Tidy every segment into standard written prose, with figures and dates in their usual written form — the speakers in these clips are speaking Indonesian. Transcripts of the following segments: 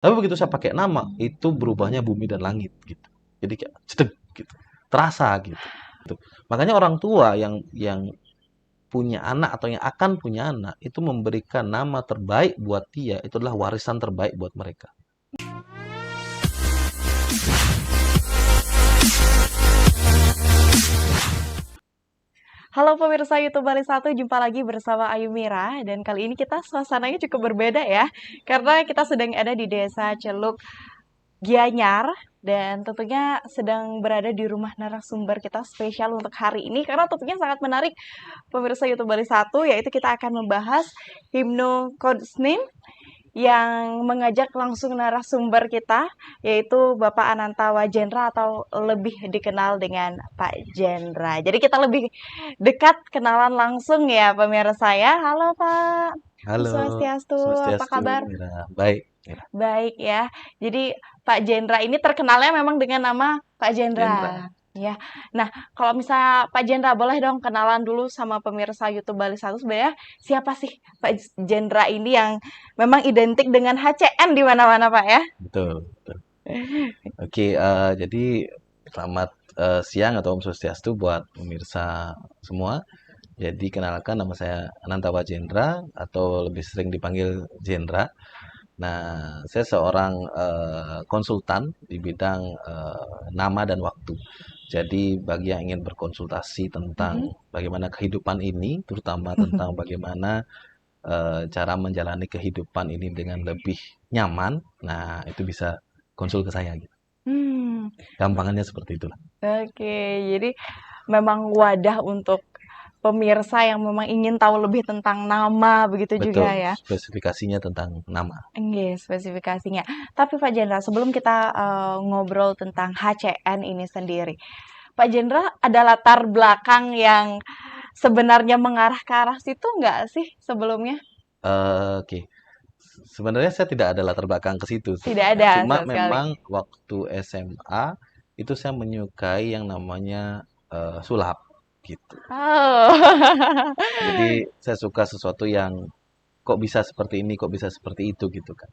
Tapi begitu saya pakai nama, itu berubahnya bumi dan langit gitu. Jadi kayak cedek gitu. Terasa gitu. Makanya orang tua yang punya anak atau yang akan punya anak itu memberikan nama terbaik buat dia, itu adalah warisan terbaik buat mereka. Halo pemirsa YouTube Bali Satu, jumpa lagi bersama Ayu Mira dan kali ini kita suasananya cukup berbeda ya karena kita sedang ada di Desa Celuk Gianyar dan tentunya sedang berada di rumah narasumber kita spesial untuk hari ini karena tentunya sangat menarik pemirsa YouTube Bali Satu, yaitu kita akan membahas Himno Kodsnin yang mengajak langsung narasumber kita, yaitu Bapak Ananta Wajendra atau lebih dikenal dengan Pak Jendra. Jadi kita lebih dekat kenalan langsung ya pemirsa ya. Halo Pak, Om Halo, Swastiastu, apa Swastiastu, kabar? Mira. Baik, Mira. Baik ya. Jadi Pak Jendra ini terkenalnya memang dengan nama Pak Jendra. Jendra. Ya. Nah, kalau misalnya Pak Jendra boleh dong kenalan dulu sama pemirsa YouTube Bali Satu, sebenarnya siapa sih Pak Jendra ini yang memang identik dengan HCN di mana-mana Pak ya? Betul, betul. Oke, jadi selamat siang atau Om Swastiastu buat pemirsa semua. Jadi kenalkan, nama saya Ananta Wajendra atau lebih sering dipanggil Jendra. Nah, saya seorang konsultan di bidang nama dan waktu. Jadi bagi yang ingin berkonsultasi tentang Mhm. bagaimana kehidupan ini, terutama tentang bagaimana cara menjalani kehidupan ini dengan lebih nyaman, nah itu bisa konsul ke saya gitu. Hmm, Gampangannya seperti itulah. oke. Jadi memang wadah untuk pemirsa yang memang ingin tahu lebih tentang nama begitu juga Betul, ya. spesifikasinya tentang nama. Nggih, spesifikasinya. Tapi Pak Jendra, sebelum kita ngobrol tentang HCN ini sendiri, Pak Jendra ada latar belakang yang sebenarnya mengarah ke arah situ nggak sih sebelumnya? Oke. Sebenarnya saya tidak ada latar belakang ke situ Tidak sebenarnya. ada Cuma sama sekali. memang waktu SMA itu saya menyukai yang namanya sulap gitu. Oh. Jadi saya suka sesuatu yang kok bisa seperti ini, kok bisa seperti itu gitu kan.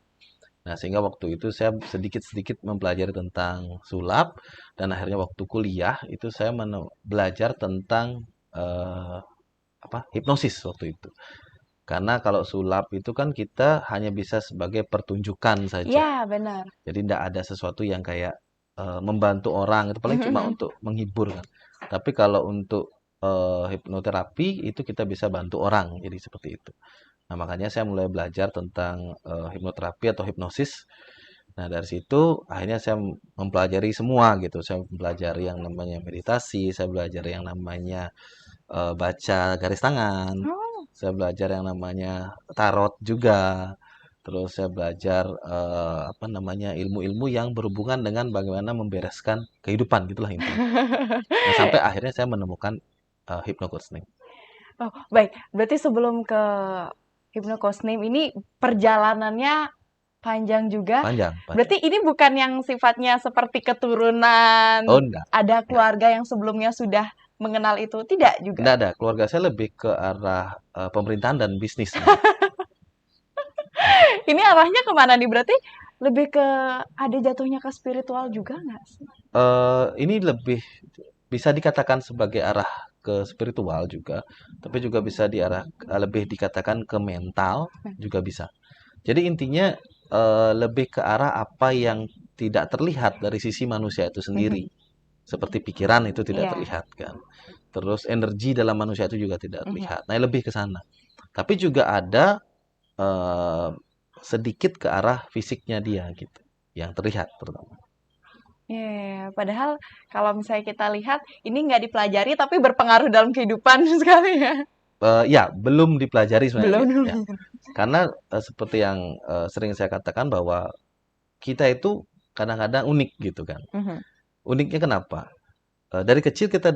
Nah, sehingga waktu itu saya sedikit-sedikit mempelajari tentang sulap dan akhirnya waktu kuliah itu saya belajar tentang hipnosis waktu itu. Karena kalau sulap itu kan kita hanya bisa sebagai pertunjukan saja. Ya, benar. Jadi tidak ada sesuatu yang kayak membantu orang, itu paling cuma untuk menghibur kan. Tapi kalau untuk hipnoterapi itu kita bisa bantu orang, jadi seperti itu. Nah, makanya saya mulai belajar tentang hipnoterapi atau hipnosis. Nah, dari situ akhirnya saya mempelajari semua gitu. Saya mempelajari yang namanya meditasi, saya belajar yang namanya baca garis tangan, Oh. saya belajar yang namanya tarot juga. Terus saya belajar apa namanya ilmu-ilmu yang berhubungan dengan bagaimana membereskan kehidupan gitulah intinya. Nah, sampai akhirnya saya menemukan hypnocoaching. Oh, baik. Berarti sebelum ke Hipnokosnim ini perjalanannya panjang juga. Panjang, panjang. Berarti ini bukan yang sifatnya seperti keturunan, Oh, enggak. ada Enggak. keluarga yang sebelumnya sudah mengenal itu, tidak juga. Enggak ada. Keluarga saya lebih ke arah pemerintahan dan bisnis malah. Ini arahnya kemana nih? Berarti lebih ke ada jatuhnya ke spiritual juga nggak sih? Ini lebih bisa dikatakan sebagai arah ke spiritual juga, tapi juga bisa lebih dikatakan ke mental juga bisa. Jadi intinya lebih ke arah apa yang tidak terlihat dari sisi manusia itu Mhm. sendiri. Seperti pikiran itu tidak Iya. terlihat kan. Terus energi dalam manusia itu juga tidak Mhm. terlihat. Nah, lebih ke sana. Tapi juga ada eh, sedikit ke arah fisiknya dia gitu, yang terlihat terutama. Iya, padahal kalau misalnya kita lihat ini nggak dipelajari tapi berpengaruh dalam kehidupan sekali ya. Ya, belum dipelajari sebenarnya Belum gitu dulu. ya. Karena seperti yang sering saya katakan bahwa kita itu kadang-kadang unik gitu kan. Mhm. Uniknya kenapa? Dari kecil kita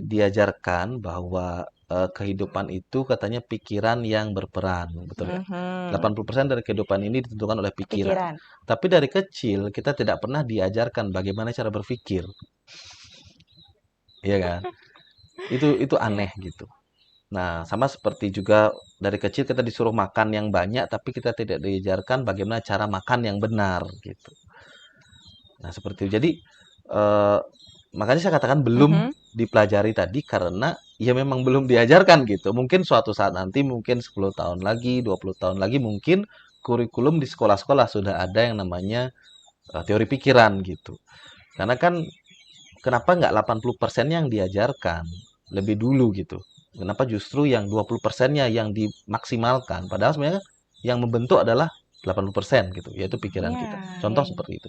diajarkan bahwa kehidupan itu katanya pikiran yang berperan, betul ya? Mhm. 80% dari kehidupan ini ditentukan oleh pikiran. Pikiran. Tapi dari kecil kita tidak pernah diajarkan bagaimana cara berpikir, iya kan? Itu Iya. aneh gitu. Nah, sama seperti juga dari kecil kita disuruh makan yang banyak, tapi kita tidak diajarkan bagaimana cara makan yang benar gitu. Nah, seperti itu. Jadi, eee, makanya saya katakan belum Mhm. dipelajari tadi karena ya memang belum diajarkan gitu. Mungkin suatu saat nanti, mungkin 10 tahun lagi, 20 tahun lagi, mungkin kurikulum di sekolah-sekolah sudah ada yang namanya, teori pikiran gitu. Karena kan kenapa nggak 80% yang diajarkan lebih dulu gitu? Kenapa justru yang 20%-nya yang dimaksimalkan? Padahal sebenarnya yang membentuk adalah 80% gitu, yaitu pikiran Iya, kita. iya, Contoh iya. seperti itu.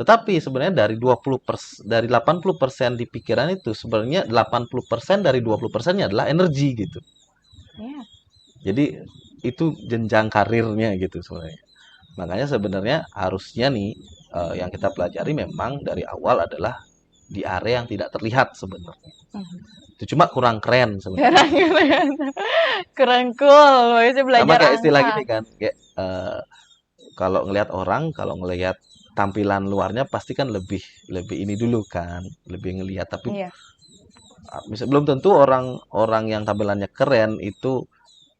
Tetapi sebenarnya dari 80% di pikiran itu sebenarnya 80% dari 20%-nya adalah energi gitu. Iya. Jadi itu jenjang karirnya gitu sebenarnya. Makanya sebenarnya harusnya nih yang kita pelajari memang dari awal adalah di area yang tidak terlihat sebenarnya. Mhm. Itu cuma kurang keren sebenarnya. Kurang keren. Kurang cool, bagusnya Sama belajar kayak istilah angka. gini kan, kayak kalau ngelihat orang, kalau ngelihat tampilan luarnya pasti kan lebih lebih ini dulu kan, lebih ngelihat. Tapi Iya. belum tentu orang-orang yang tampilannya keren itu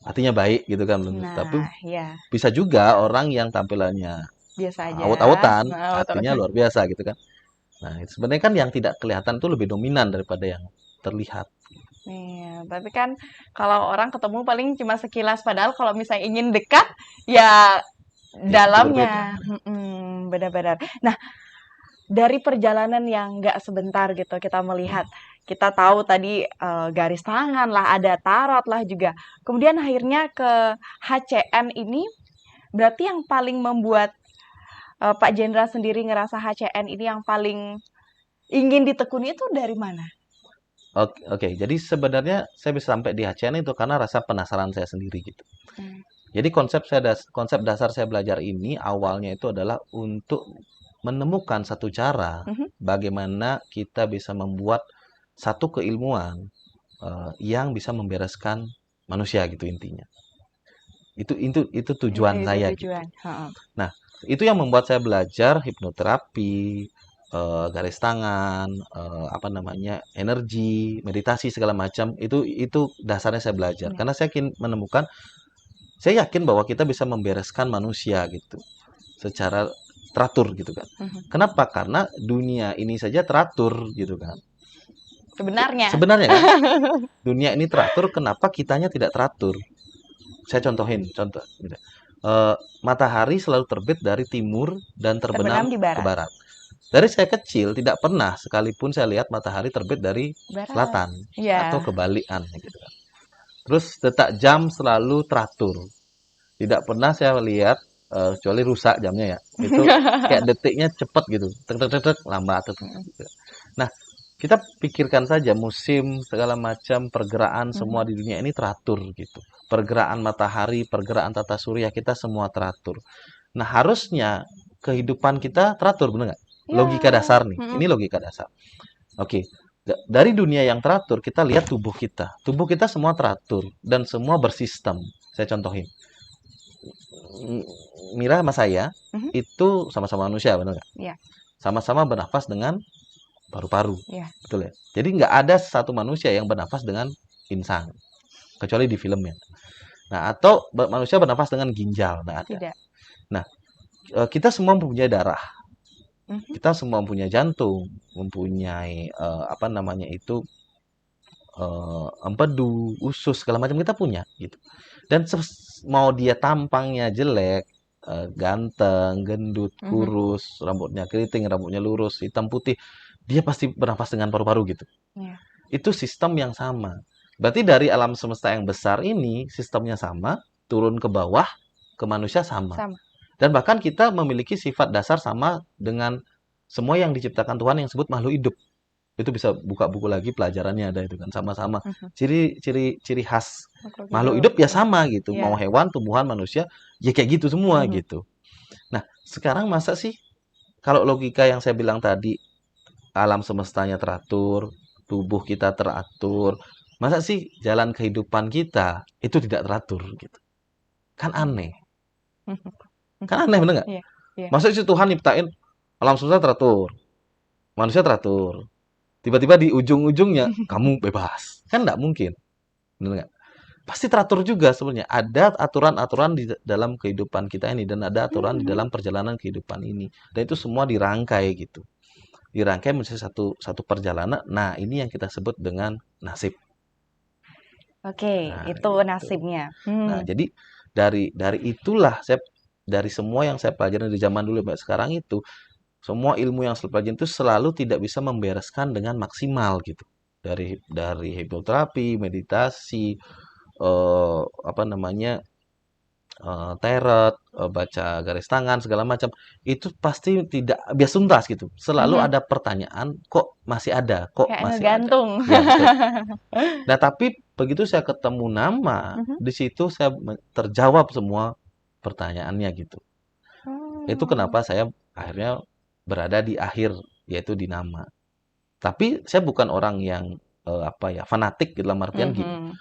artinya baik gitu kan. Tapi Nah, ya, bisa juga orang yang tampilannya biasa aja. awut-awutan Nah, artinya betul. luar biasa gitu kan. Nah, itu sebenarnya kan yang tidak kelihatan itu lebih dominan daripada yang terlihat. Iya, tapi kan kalau orang ketemu paling cuma sekilas, padahal kalau misalnya ingin dekat, ya Itu berbeda. dalamnya. Benar-benar. Nah, dari perjalanan yang nggak sebentar gitu, kita melihat, kita tahu tadi garis tangan lah, ada tarot lah juga. Kemudian akhirnya ke HCN ini, berarti yang paling membuat Pak Jenderal sendiri ngerasa HCN ini yang paling ingin ditekuni itu dari mana? Oke, oke. Jadi sebenarnya saya bisa sampai di HCN itu karena rasa penasaran saya sendiri gitu. Hmm. Jadi konsep dasar saya belajar ini awalnya itu adalah untuk menemukan satu cara Mhm. bagaimana kita bisa membuat satu keilmuan yang bisa membereskan manusia gitu intinya. Itu tujuan Itu saya gitu. tujuan. Heeh. Nah, itu yang membuat saya belajar hipnoterapi, garis tangan, apa namanya, energi, meditasi segala macam. Itu dasarnya saya belajar. Iya. Karena saya yakin bahwa kita bisa membereskan manusia gitu secara teratur gitu kan. Mhm. Kenapa? Karena dunia ini saja teratur gitu kan. Sebenarnya. Sebenarnya kan dunia ini teratur, kenapa kitanya tidak teratur? Saya contohin, contoh. Gitu. Matahari selalu terbit dari timur dan terbenam Terbenam di ke barat. barat. Dari saya kecil tidak pernah sekalipun saya lihat matahari terbit dari Barat. selatan atau Iya. kebalikan gitu kan. Terus detak jam selalu teratur. Tidak pernah saya lihat kecuali rusak jamnya ya. Itu kayak detiknya cepat gitu. Tek tek tek tek lambat Mhm. gitu. Nah, kita pikirkan saja musim segala macam pergerakan semua Mhm. di dunia ini teratur gitu. Pergerakan matahari, pergerakan tata surya kita semua teratur. Nah, harusnya kehidupan kita teratur, benar nggak? Iya. Logika dasar nih. Mhm. Ini logika dasar. Oke. Dari dunia yang teratur, kita lihat tubuh kita. Tubuh kita semua teratur dan semua bersistem. Saya contohin. Mira sama saya Mhm. itu sama-sama manusia, benar nggak? Iya. Sama-sama bernafas dengan paru-paru. Iya. Betul ya? Jadi nggak ada satu manusia yang bernafas dengan insang. Kecuali di filmnya. Nah, atau manusia bernafas dengan ginjal. Nggak ada. Tidak. Nah, kita semua mempunyai darah. Mhm. Kita semua mempunyai jantung, mempunyai apa namanya itu empedu, usus segala macam kita punya gitu. Dan mau dia tampangnya jelek, ganteng, gendut, Mhm. kurus, rambutnya keriting, rambutnya lurus, hitam putih, dia pasti bernafas dengan paru-paru gitu. Iya. Itu sistem yang sama. Berarti dari alam semesta yang besar ini sistemnya sama, turun ke bawah ke manusia sama. Sama. Dan bahkan kita memiliki sifat dasar sama dengan semua yang diciptakan Tuhan yang disebut makhluk hidup. Itu bisa buka buku lagi pelajarannya ada itu kan sama-sama. Mhm. Ciri khas Makhluk makhluk hidup. hidup ya sama gitu. Iya. Mau hewan, tumbuhan, manusia ya kayak gitu semua Mhm. gitu. Nah, sekarang masa sih kalau logika yang saya bilang tadi alam semestanya teratur, tubuh kita teratur, masa sih jalan kehidupan kita itu tidak teratur gitu? Kan aneh. Mhm. Kan aneh bener nggak? Iya. Iya. Masa sih Tuhan nyiptain alam semesta teratur, manusia teratur. Tiba-tiba di ujung-ujungnya kamu bebas. Kan nggak mungkin. Bener nggak? pasti teratur juga sebenarnya. Ada aturan-aturan di dalam kehidupan kita ini dan ada aturan di Mhm. dalam perjalanan kehidupan ini. Dan itu semua dirangkai gitu. Dirangkai menjadi satu perjalanan. Nah, ini yang kita sebut dengan nasib. Oke, Nah, itu gitu. nasibnya. Nah, jadi dari itulah dari semua yang saya pelajari dari zaman dulu sampai sekarang itu, semua ilmu yang saya pelajari itu selalu tidak bisa membereskan dengan maksimal gitu. Dari hipnoterapi, meditasi, apa namanya, teret, baca garis tangan segala macam, itu pasti tidak bias tuntas gitu. Selalu Mhm. ada pertanyaan, kok masih ada, kok Kayak masih ada. ngegantung. Ya, betul. Nah, tapi begitu saya ketemu nama, Mhm. di situ saya terjawab semua pertanyaannya gitu. Itu Oh. kenapa saya akhirnya berada di akhir, yaitu di nama. Tapi saya bukan orang yang apa ya, fanatik dalam artian gini. Mhm.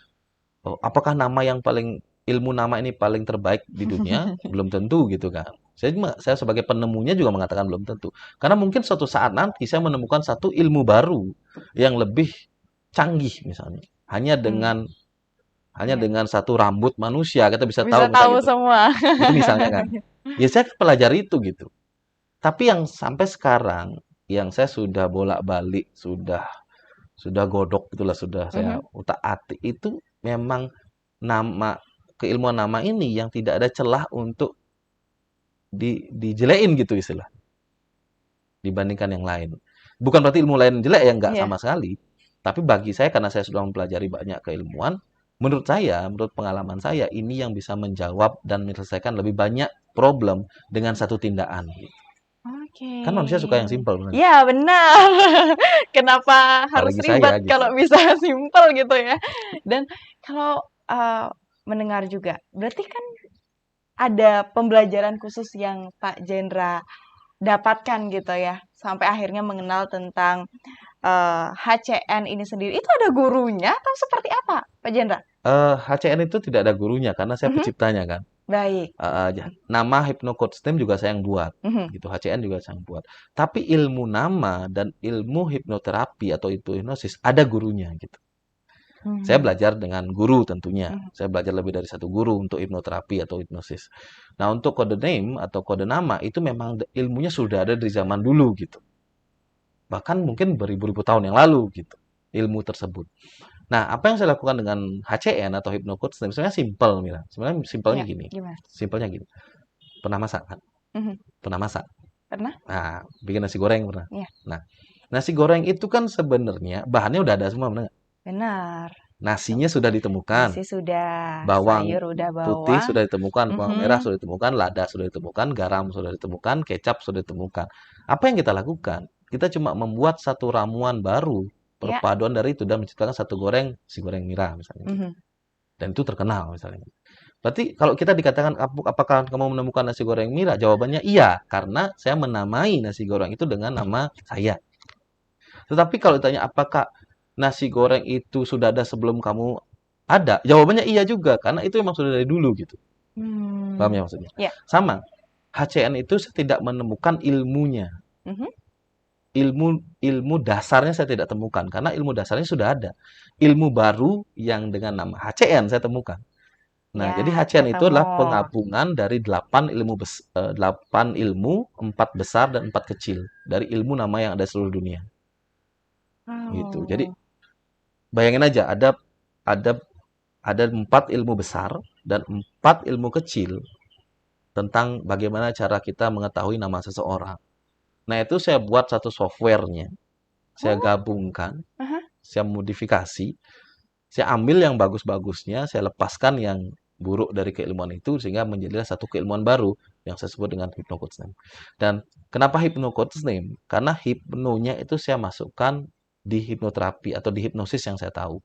Oh, apakah nama yang paling ilmu nama ini paling terbaik di dunia? Belum tentu gitu kan. Saya sebagai penemunya juga mengatakan belum tentu. Karena mungkin suatu saat nanti saya menemukan satu ilmu baru yang lebih canggih misalnya. Hanya Mmm, dengan hanya iya. dengan satu rambut manusia kita bisa Bisa tahu tahu misalnya gitu. semua. Itu misalnya kan. Ya saya pelajari itu gitu. Tapi yang sampai sekarang yang saya sudah bolak-balik, sudah godok gitulah, sudah saya Mhm. utak-atik itu memang nama keilmuan nama ini yang tidak ada celah untuk dijelekin gitu istilah dibandingkan yang lain. Bukan berarti ilmu lain jelek ya nggak Iya. sama sekali. Tapi bagi saya karena saya sudah mempelajari banyak keilmuan, menurut pengalaman saya ini yang bisa menjawab dan menyelesaikan lebih banyak problem dengan satu tindakan. Oke. Kan manusia suka yang simpel, bener. Iya, benar. Kenapa harus Apalagi saya ribet gitu. kalau bisa simpel gitu ya. Dan kalau, mendengar juga, berarti kan ada pembelajaran khusus yang Pak Jendra dapatkan gitu ya, sampai akhirnya mengenal tentang, HCN ini sendiri. Itu ada gurunya atau seperti apa, Pak Jendra? HCN itu tidak ada gurunya karena saya Mhm. penciptanya kan. Baik. Nama Hypnocoach Name juga saya yang buat, Mhm. gitu. HCN juga saya yang buat. Tapi ilmu nama dan ilmu hipnoterapi atau itu hipnosis ada gurunya gitu. Saya Mhm. belajar dengan guru tentunya. Mhm. Saya belajar lebih dari satu guru untuk hipnoterapi atau hipnosis. Nah, untuk kode name atau kode nama itu memang ilmunya sudah ada dari zaman dulu gitu. Bahkan mungkin beribu-ribu tahun yang lalu gitu. Ilmu tersebut. Nah, apa yang saya lakukan dengan HCN atau Hypnocoach sebenarnya simpel, Mira. Sebenarnya simpelnya Iya, gini. gimana? Simpelnya gini. Pernah masak kan? Mhm. Pernah masak. Pernah? Nah, bikin nasi goreng pernah. Iya, Nah, nasi goreng itu kan sebenarnya bahannya udah ada semua, benar nggak? benar. Betul. Nasinya sudah ditemukan, Nasi sudah, bawang sayur udah putih bawa. sudah ditemukan, bawang merah Mhm. sudah ditemukan, lada sudah ditemukan, garam sudah ditemukan, kecap sudah ditemukan. Apa yang kita lakukan? Kita cuma membuat satu ramuan baru, Ya. perpaduan dari itu dan menciptakan satu goreng, si goreng Mira misalnya gitu. Mhm. Dan itu terkenal misalnya. Berarti kalau kita dikatakan apakah kamu menemukan nasi goreng Mira? Jawabannya iya, karena saya menamai nasi goreng itu dengan nama saya. Tetapi kalau ditanya apakah nasi goreng itu sudah ada sebelum kamu ada? Jawabannya iya juga, karena itu memang sudah dari dulu gitu. Paham Mmm. ya maksudnya? Ya. Sama, HCN itu saya tidak menemukan ilmunya. Mhm. Ilmu ilmu dasarnya saya tidak temukan, karena ilmu dasarnya sudah ada. Ilmu baru yang dengan nama HCN saya temukan. Nah, jadi Ya, HCN itu ketemu. adalah penggabungan dari 8 ilmu, 4 besar dan 4 kecil dari ilmu nama yang ada di seluruh dunia. Gitu. Jadi Oh. bayangin aja ada ada 4 ilmu besar dan 4 ilmu kecil tentang bagaimana cara kita mengetahui nama seseorang. Nah, itu saya buat satu softwarenya, saya Oh, gabungkan, ah hah. saya modifikasi, saya ambil yang bagus-bagusnya, saya lepaskan yang buruk dari keilmuan itu sehingga menjadilah satu keilmuan baru yang saya sebut dengan Hypnocoach Name. Dan kenapa Hypnocoach Name? Karena hipnonya itu saya masukkan di hipnoterapi atau di hipnosis yang saya tahu.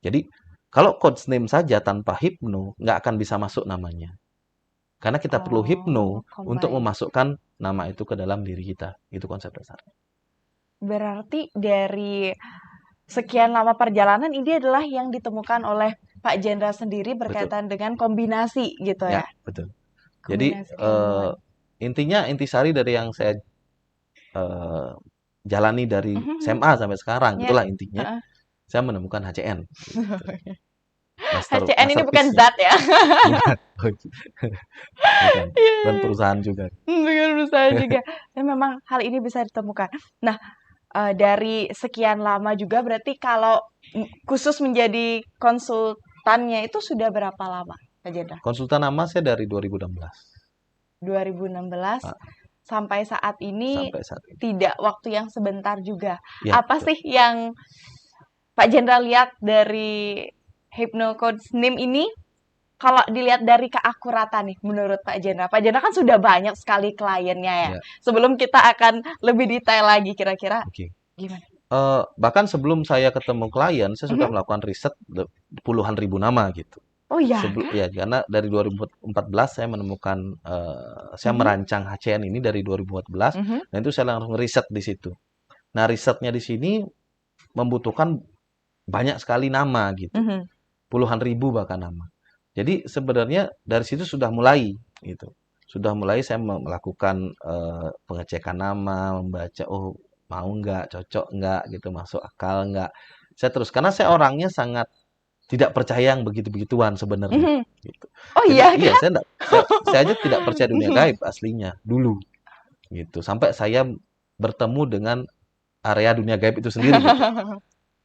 Jadi kalau coach name saja tanpa hipno nggak akan bisa masuk namanya. Karena kita perlu Oh, hipno untuk combine. memasukkan nama itu ke dalam diri kita. Itu konsep dasarnya. Berarti dari sekian lama perjalanan ini adalah yang ditemukan oleh Pak Jendra sendiri Betul. berkaitan dengan kombinasi gitu Ya, ya? betul. Jadi Kombinasi keilmuan. intinya intisari dari yang saya eh, jalani dari Mhm. SMA sampai sekarang, Ya, itulah intinya. heeh. Saya menemukan HCN. Gitu. HCN ini bukan masterpiece-nya. zat ya. Bukan, bukan, Iya, bukan iya. perusahaan juga. Dengan berusaha juga. Dan memang hal ini bisa ditemukan. Nah, dari sekian lama juga berarti kalau khusus menjadi konsultannya itu sudah berapa lama, Kak Jendra? Konsultan nama saya dari 2016 2016 Pak, sampai saat ini sampai saat ini. tidak waktu yang sebentar juga. Ya, Apa betul. sih yang Pak Jendra lihat dari Hypnocoach NIM ini? Kalau dilihat dari keakuratan nih, menurut Pak Jendra kan sudah banyak sekali kliennya ya. Ya, Sebelum kita akan lebih detail lagi, kira-kira oke. gimana? Bahkan sebelum saya ketemu klien, saya sudah Mhm. melakukan riset puluhan ribu nama gitu. Oh iya kah? Ya, karena dari 2014 saya menemukan, saya Mhm, merancang HCN ini dari 2014, mhm, dan itu saya langsung riset di situ. Nah, risetnya di sini membutuhkan banyak sekali nama gitu, mhm. puluhan ribu bahkan nama. Jadi sebenarnya dari situ sudah mulai gitu. Sudah mulai saya melakukan pengecekan nama, membaca, oh mau nggak, cocok nggak gitu, masuk akal nggak. Saya terus karena saya orangnya sangat tidak percaya yang begitu-begituan sebenarnya Mhm. gitu. Oh Jadi iya iya kah? saya aja tidak percaya dunia gaib aslinya dulu gitu. Sampai saya bertemu dengan area dunia gaib itu sendiri gitu.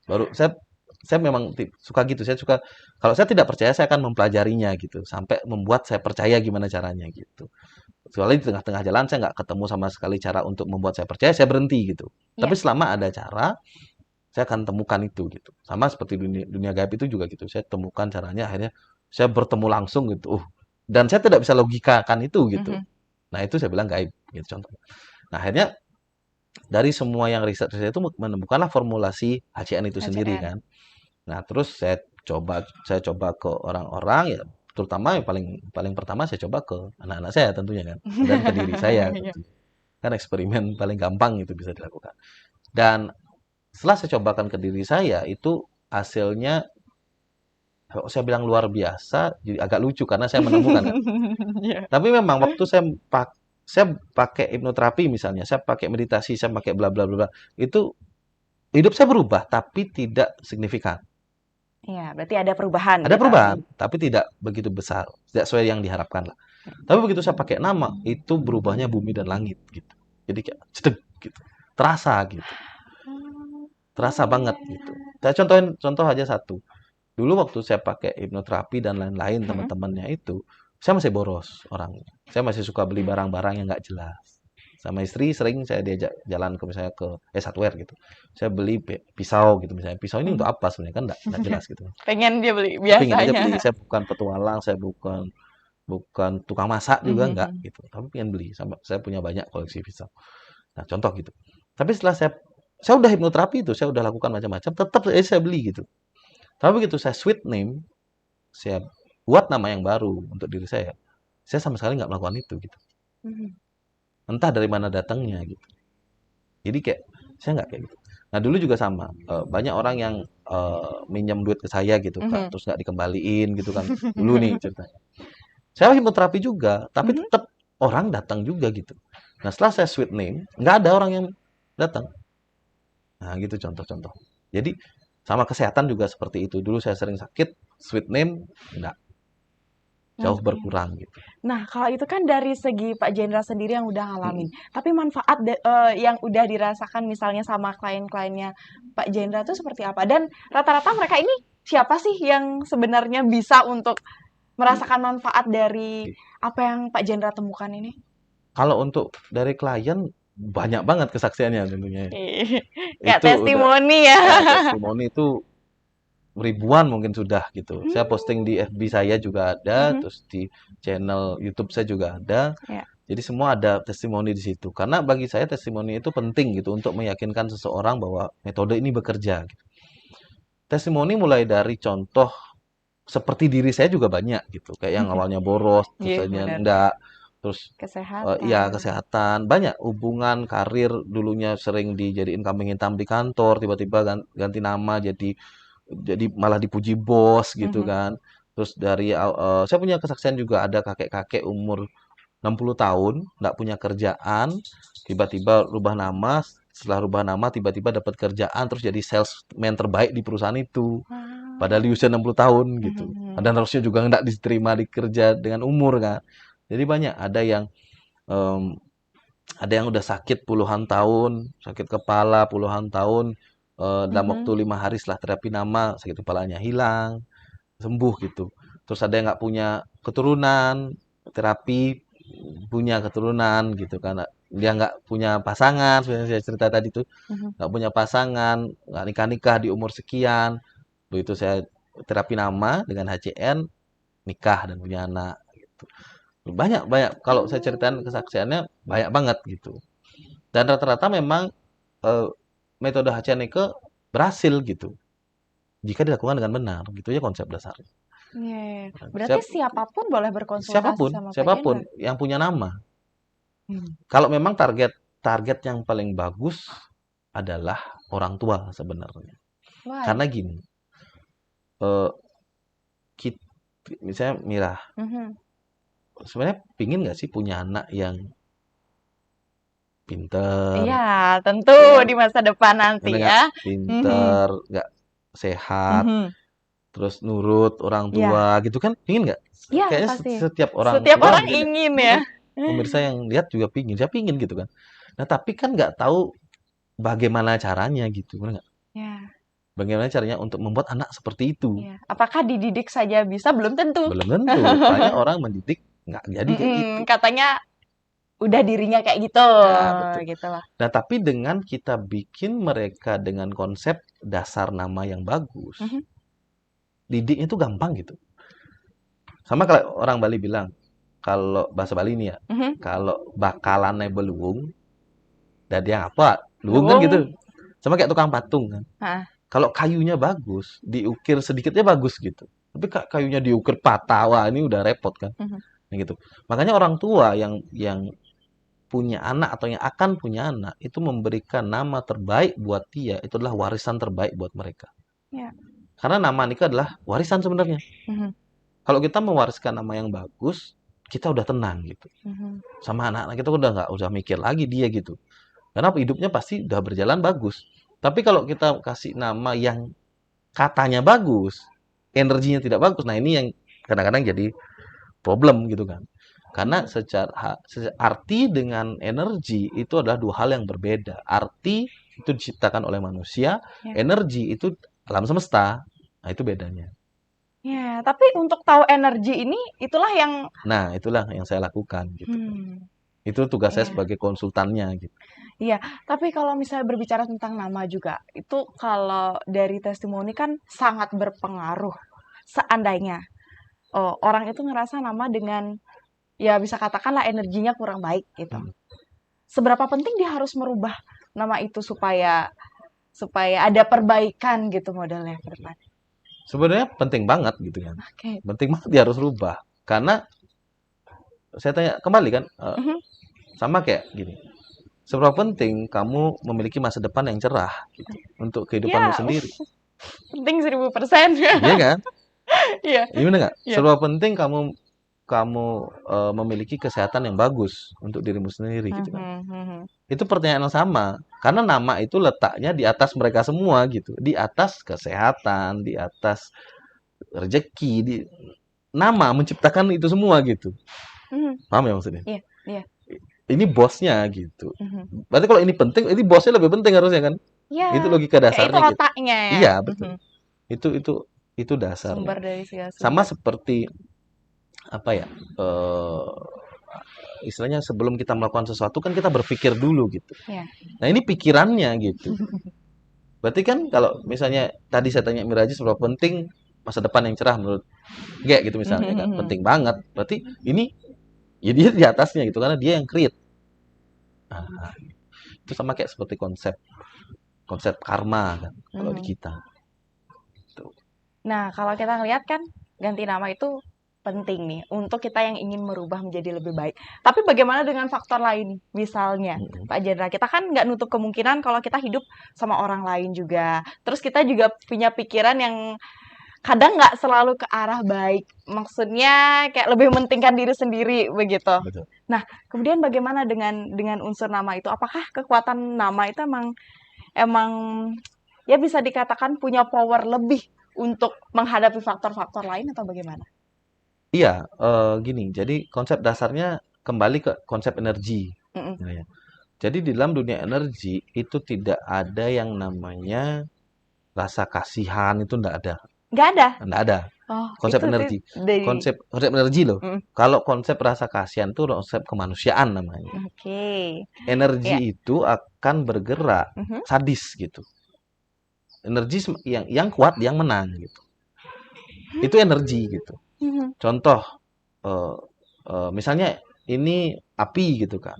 Baru saya memang suka gitu. Saya suka kalau saya tidak percaya saya akan mempelajarinya gitu sampai membuat saya percaya gimana caranya gitu. Soalnya di tengah-tengah jalan saya nggak ketemu sama sekali cara untuk membuat saya percaya, saya berhenti gitu. Tapi Iya. selama ada cara, saya akan temukan itu gitu. Sama seperti dunia, dunia gaib itu juga gitu. Saya temukan caranya, akhirnya saya bertemu langsung gitu. Dan saya tidak bisa logikakan itu gitu. Mhm. Nah itu saya bilang gaib gitu contohnya. Nah akhirnya dari semua yang riset-riset itu menemukanlah formulasi HCN itu sendiri HCN. kan. Nah, terus saya coba ke orang-orang ya, terutama yang paling paling pertama saya coba ke anak-anak saya tentunya kan, dan ke diri saya Iya. tentunya. Kan eksperimen paling gampang itu bisa dilakukan. Dan setelah saya cobakan ke diri saya, itu hasilnya kalau saya bilang luar biasa, jadi agak lucu karena saya menemukan kan. Iya. Tapi memang waktu saya pakai hipnoterapi misalnya, saya pakai meditasi, saya pakai bla bla bla, itu hidup saya berubah tapi tidak signifikan. Iya, berarti ada perubahan Ada di tahun perubahan, ini. tapi tidak begitu besar. Tidak sesuai yang diharapkan lah. Tapi begitu saya pakai nama, itu berubahnya bumi dan langit gitu. Jadi kayak cedek gitu. Terasa gitu. Oh, Terasa banget gitu. Saya contoh aja satu. Dulu waktu saya pakai hipnoterapi dan lain-lain mhm. teman-temannya itu, saya masih boros orangnya. Saya masih suka beli barang-barang yang nggak jelas. Sama istri sering saya diajak jalan ke misalnya ke hardware gitu. Saya beli pisau gitu misalnya. Pisau ini untuk Mhm. apa sebenarnya kan nggak jelas gitu. Pengen dia beli Saya pengen aja biasanya. beli, saya bukan petualang, saya bukan bukan tukang masak juga enggak Mhm. gitu, tapi pengen beli, sama saya punya banyak koleksi pisau. Nah, contoh gitu. Tapi setelah saya udah hipnoterapi itu, saya udah lakukan macam-macam, tetap aja saya beli gitu. Tapi begitu saya switch name, saya buat nama yang baru untuk diri saya sama sekali nggak melakukan itu gitu. Mhm. Entah dari mana datangnya gitu. Jadi kayak saya nggak kayak gitu. Nah, dulu juga sama, banyak orang yang minjem duit ke saya gitu Kak, Mhm. terus nggak dikembaliin gitu kan. Dulu nih ceritanya. Saya hipnoterapi juga, tapi Mhm. tetap orang datang juga gitu. Nah, setelah saya switch name, nggak ada orang yang datang. Nah, gitu contoh-contoh. Jadi, sama kesehatan juga seperti itu. Dulu saya sering sakit, switch name, nggak, jauh Oke. berkurang gitu. Nah, kalau itu kan dari segi Pak Jendra sendiri yang udah ngalamin. Mm-mm. Tapi manfaat yang udah dirasakan misalnya sama klien-kliennya Pak Jendra itu seperti apa? Dan rata-rata mereka ini siapa sih yang sebenarnya bisa untuk merasakan manfaat dari apa yang Pak Jendra temukan ini? Kalau untuk dari klien, banyak banget kesaksiannya tentunya. Kayak Itu udah, testimoni ya. testimoni itu ribuan mungkin sudah gitu. Saya posting di FB saya juga ada, Mhm. terus di channel YouTube saya juga ada. Ya. Jadi semua ada testimoni di situ. Karena bagi saya testimoni itu penting gitu untuk meyakinkan seseorang bahwa metode ini bekerja gitu. Testimoni mulai dari contoh seperti diri saya juga banyak gitu. Kayak yang awalnya boros, terus Iya, akhirnya benar. enggak, terus ya Kesehatan. kesehatan, banyak hubungan, karir dulunya sering dijadiin kambing hitam di kantor, tiba-tiba ganti nama jadi malah dipuji bos gitu Mhm. kan. Terus saya punya kesaksian juga ada kakek-kakek umur 60 tahun, nggak punya kerjaan, tiba-tiba rubah nama, setelah rubah nama tiba-tiba dapat kerjaan, terus jadi salesman terbaik di perusahaan itu. Padahal di usia 60 tahun gitu. Mhm. Dan harusnya juga nggak diterima di kerja dengan umur kan. Jadi banyak em, ada yang udah sakit puluhan tahun, sakit kepala puluhan tahun, dalam waktu Mhm. 5 hari setelah terapi nama sakit kepalanya hilang, sembuh gitu. Terus ada yang nggak punya keturunan, terapi punya keturunan gitu kan. Dia nggak punya pasangan, sebenarnya saya cerita tadi tuh Mhm. nggak punya pasangan, nggak nikah-nikah di umur sekian. Begitu saya terapi nama dengan HCN, nikah dan punya anak gitu. Banyak banyak kalau saya ceritain Oh. kesaksiannya banyak banget gitu. Dan rata-rata memang eh, metode HCN itu berhasil gitu jika dilakukan dengan benar gitu ya konsep dasarnya. Iya, iya. Berarti Siap, siapapun boleh berkonsultasi siapapun sama Pak siapapun Jendra? yang punya nama. Hmm. Kalau memang target target yang paling bagus adalah orang tua sebenarnya. Why? Karena gini, eh, kit- misalnya Mira, Mhm. sebenarnya pingin nggak sih punya anak yang pinter, Iya, tentu ya kan? di masa depan nanti Karena nggak ya. Mhm. pinter, nggak sehat, Mhm. terus nurut orang tua Iya, gitu kan? Pingin nggak? iya Kayaknya pasti. setiap orang Setiap tua orang mungkin ya. ingin ya. Mm-mm. Pemirsa yang lihat juga pingin, saya pingin gitu kan. Nah tapi kan nggak tahu bagaimana caranya gitu, bener nggak? Ya, Bagaimana caranya untuk membuat anak seperti itu? ya. Apakah dididik saja bisa? Belum tentu. Belum tentu. Banyak orang mendidik nggak jadi kayak gitu. Katanya udah dirinya kayak gitu, Nah betul. gitu lah. Nah tapi dengan kita bikin mereka dengan konsep dasar nama yang bagus, Mhm. didiknya itu gampang gitu. Sama kalau orang Bali bilang, kalau bahasa Bali ini ya, Mhm. kalau bakalannya beluung, dan yang apa? Luung kan Luwung. gitu. Sama kayak tukang patung kan. Nah, Kalau kayunya bagus, diukir sedikitnya bagus gitu. Tapi kayunya diukir patah, wah ini udah repot kan. mhm. Nah, gitu. Makanya orang tua yang punya anak atau yang akan punya anak itu memberikan nama terbaik buat dia, itu adalah warisan terbaik buat mereka. Ya. Karena nama nikah adalah warisan sebenarnya. Mhm. Kalau kita mewariskan nama yang bagus, kita udah tenang gitu. Mhm. Sama anak-anak kita udah nggak usah mikir lagi dia gitu. Karena hidupnya pasti udah berjalan bagus. Tapi kalau kita kasih nama yang katanya bagus, energinya tidak bagus, nah ini yang kadang-kadang jadi problem gitu kan. Karena secara arti dengan energi itu adalah dua hal yang berbeda. Arti itu diciptakan oleh manusia, Ya. energi itu alam semesta. Nah, itu bedanya. Ya, tapi untuk tahu energi ini itulah yang Nah, itulah yang saya lakukan gitu kan. hmm, Itu tugas saya ya. sebagai konsultannya gitu. Iya, tapi kalau misalnya berbicara tentang nama juga, itu kalau dari testimoni kan sangat berpengaruh. Seandainya orang itu ngerasa nama dengan ya bisa katakanlah energinya kurang baik gitu. Hmm. Seberapa penting dia harus merubah nama itu supaya supaya ada perbaikan gitu modelnya ke depan. Sebenarnya penting banget gitu kan. Oke. Penting banget dia harus rubah. Karena saya tanya kembali kan, Mhm. sama kayak gini. Seberapa penting kamu memiliki masa depan yang cerah gitu untuk kehidupanmu Ya, sendiri. penting 1000%. Iya kan? Iya, Gimana nggak? iya. Seberapa penting kamu kamu memiliki kesehatan yang bagus untuk dirimu sendiri gitu kan. Mhm, mhm. Itu pertanyaan yang sama. Karena nama itu letaknya di atas mereka semua gitu. Di atas kesehatan, di atas rezeki, di nama menciptakan itu semua gitu. Mhm. Paham ya maksudnya? Iya, iya. Ini bosnya gitu. Mhm. Berarti kalau ini penting, ini bosnya lebih penting harusnya kan? Itu Ya, logika kayak itu dasarnya gitu. otaknya ya. Iya, betul. Mhm. Itu itu itu dasarnya. Sumber dari segala Sama sumber. seperti apa ya? Istilahnya sebelum kita melakukan sesuatu kan kita berpikir dulu gitu. Ya. Nah, ini pikirannya gitu. Berarti kan kalau misalnya tadi saya tanya Miraji seberapa penting masa depan yang cerah menurut G gitu misalnya kan. Penting banget. Berarti ini ya dia di atasnya gitu karena dia yang create. Nah, itu sama kayak seperti konsep konsep karma kan kalau di kita. Tuh. Nah, kalau kita ngelihat kan ganti nama itu penting nih untuk kita yang ingin merubah menjadi lebih baik. Tapi bagaimana dengan faktor lain? Misalnya, Pak Jendra, kita kan nggak nutup kemungkinan kalau kita hidup sama orang lain juga. Terus kita juga punya pikiran yang kadang nggak selalu ke arah baik. Maksudnya kayak lebih mementingkan diri sendiri begitu. Betul. Nah, kemudian bagaimana dengan unsur nama itu? Apakah kekuatan nama itu emang ya bisa dikatakan punya power lebih untuk menghadapi faktor-faktor lain atau bagaimana? Iya, gini, jadi konsep dasarnya kembali ke konsep energi. Mm-mm. Gitu ya. Jadi di dalam dunia energi itu tidak ada yang namanya rasa kasihan, itu enggak ada. Nggak ada. Enggak ada. Oh, Konsep itu energi. dari. Konsep energi loh. Mm, Kalau konsep rasa kasihan itu konsep kemanusiaan namanya. oke. Energi Ya. itu akan bergerak Mhm. sadis gitu. Energi yang kuat yang menang gitu. Itu energi gitu. Mhm. Contoh, eh, misalnya ini api gitu kan.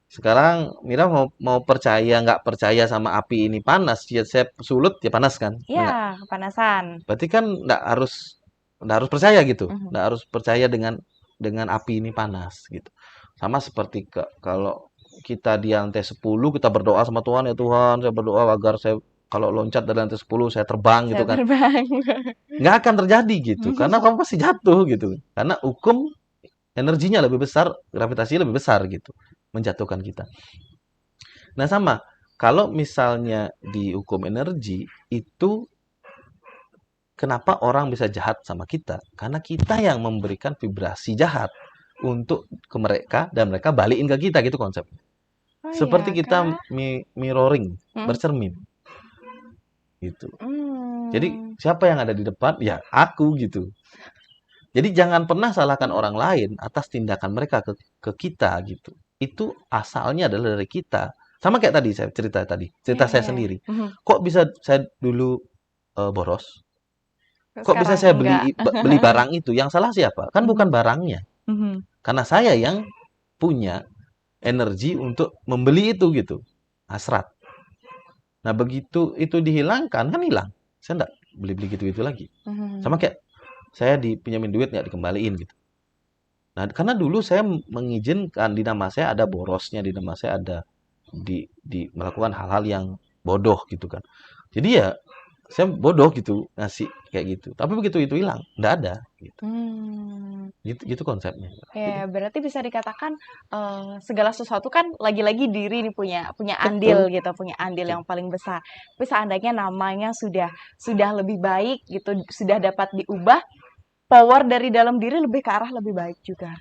Sekarang Mira mau percaya nggak percaya sama api ini panas, ya saya sulut ya panas kan, Ya, enggak. kepanasan. Berarti kan nggak harus percaya gitu, Mhm. nggak harus percaya dengan api ini panas gitu. Sama seperti kalau kita di lantai 10 kita berdoa sama Tuhan, ya Tuhan saya berdoa agar saya kalau loncat dari lantai 10 saya terbang gitu Saya kan. terbang. Nggak akan terjadi gitu, karena kamu pasti jatuh gitu. Karena hukum energinya lebih besar, gravitasinya lebih besar gitu, menjatuhkan kita. Nah sama, kalau misalnya di hukum energi, itu kenapa orang bisa jahat sama kita? Karena kita yang memberikan vibrasi jahat untuk ke mereka, dan mereka balikin ke kita, gitu konsepnya. Oh Seperti iya kita kah? mirroring, Mhm. bercermin, gitu. Jadi Hmm. siapa yang ada di depan? Ya aku gitu. Jadi jangan pernah salahkan orang lain atas tindakan mereka ke kita gitu. Itu asalnya adalah dari kita. Sama kayak tadi saya cerita tadi, Iya, cerita saya iya. sendiri. Mhm. Kok bisa saya dulu boros? Kok bisa Sekarang saya enggak. beli barang itu? Yang salah siapa? Kan bukan Mhm. barangnya. Mhm. Karena saya yang punya energi untuk membeli itu gitu. Hasrat. Nah, begitu itu dihilangkan, kan hilang. Saya enggak beli-beli gitu-gitu lagi. Sama Mhm. kayak saya dipinjamin duit nggak dikembaliin gitu. Nah, karena dulu saya mengizinkan di nama saya ada borosnya, di nama saya ada di melakukan hal-hal yang bodoh gitu kan. Jadi ya saya bodoh gitu ngasih kayak gitu. Tapi begitu itu hilang, nggak ada gitu. Hmm. Gitu, gitu konsepnya. Gitu. Ya, berarti bisa dikatakan segala sesuatu kan lagi-lagi diri nih punya andil Betul, gitu, punya andil betul. yang paling besar. Tapi seandainya namanya sudah lebih baik gitu, sudah dapat diubah, power dari dalam diri lebih ke arah lebih baik juga. Ya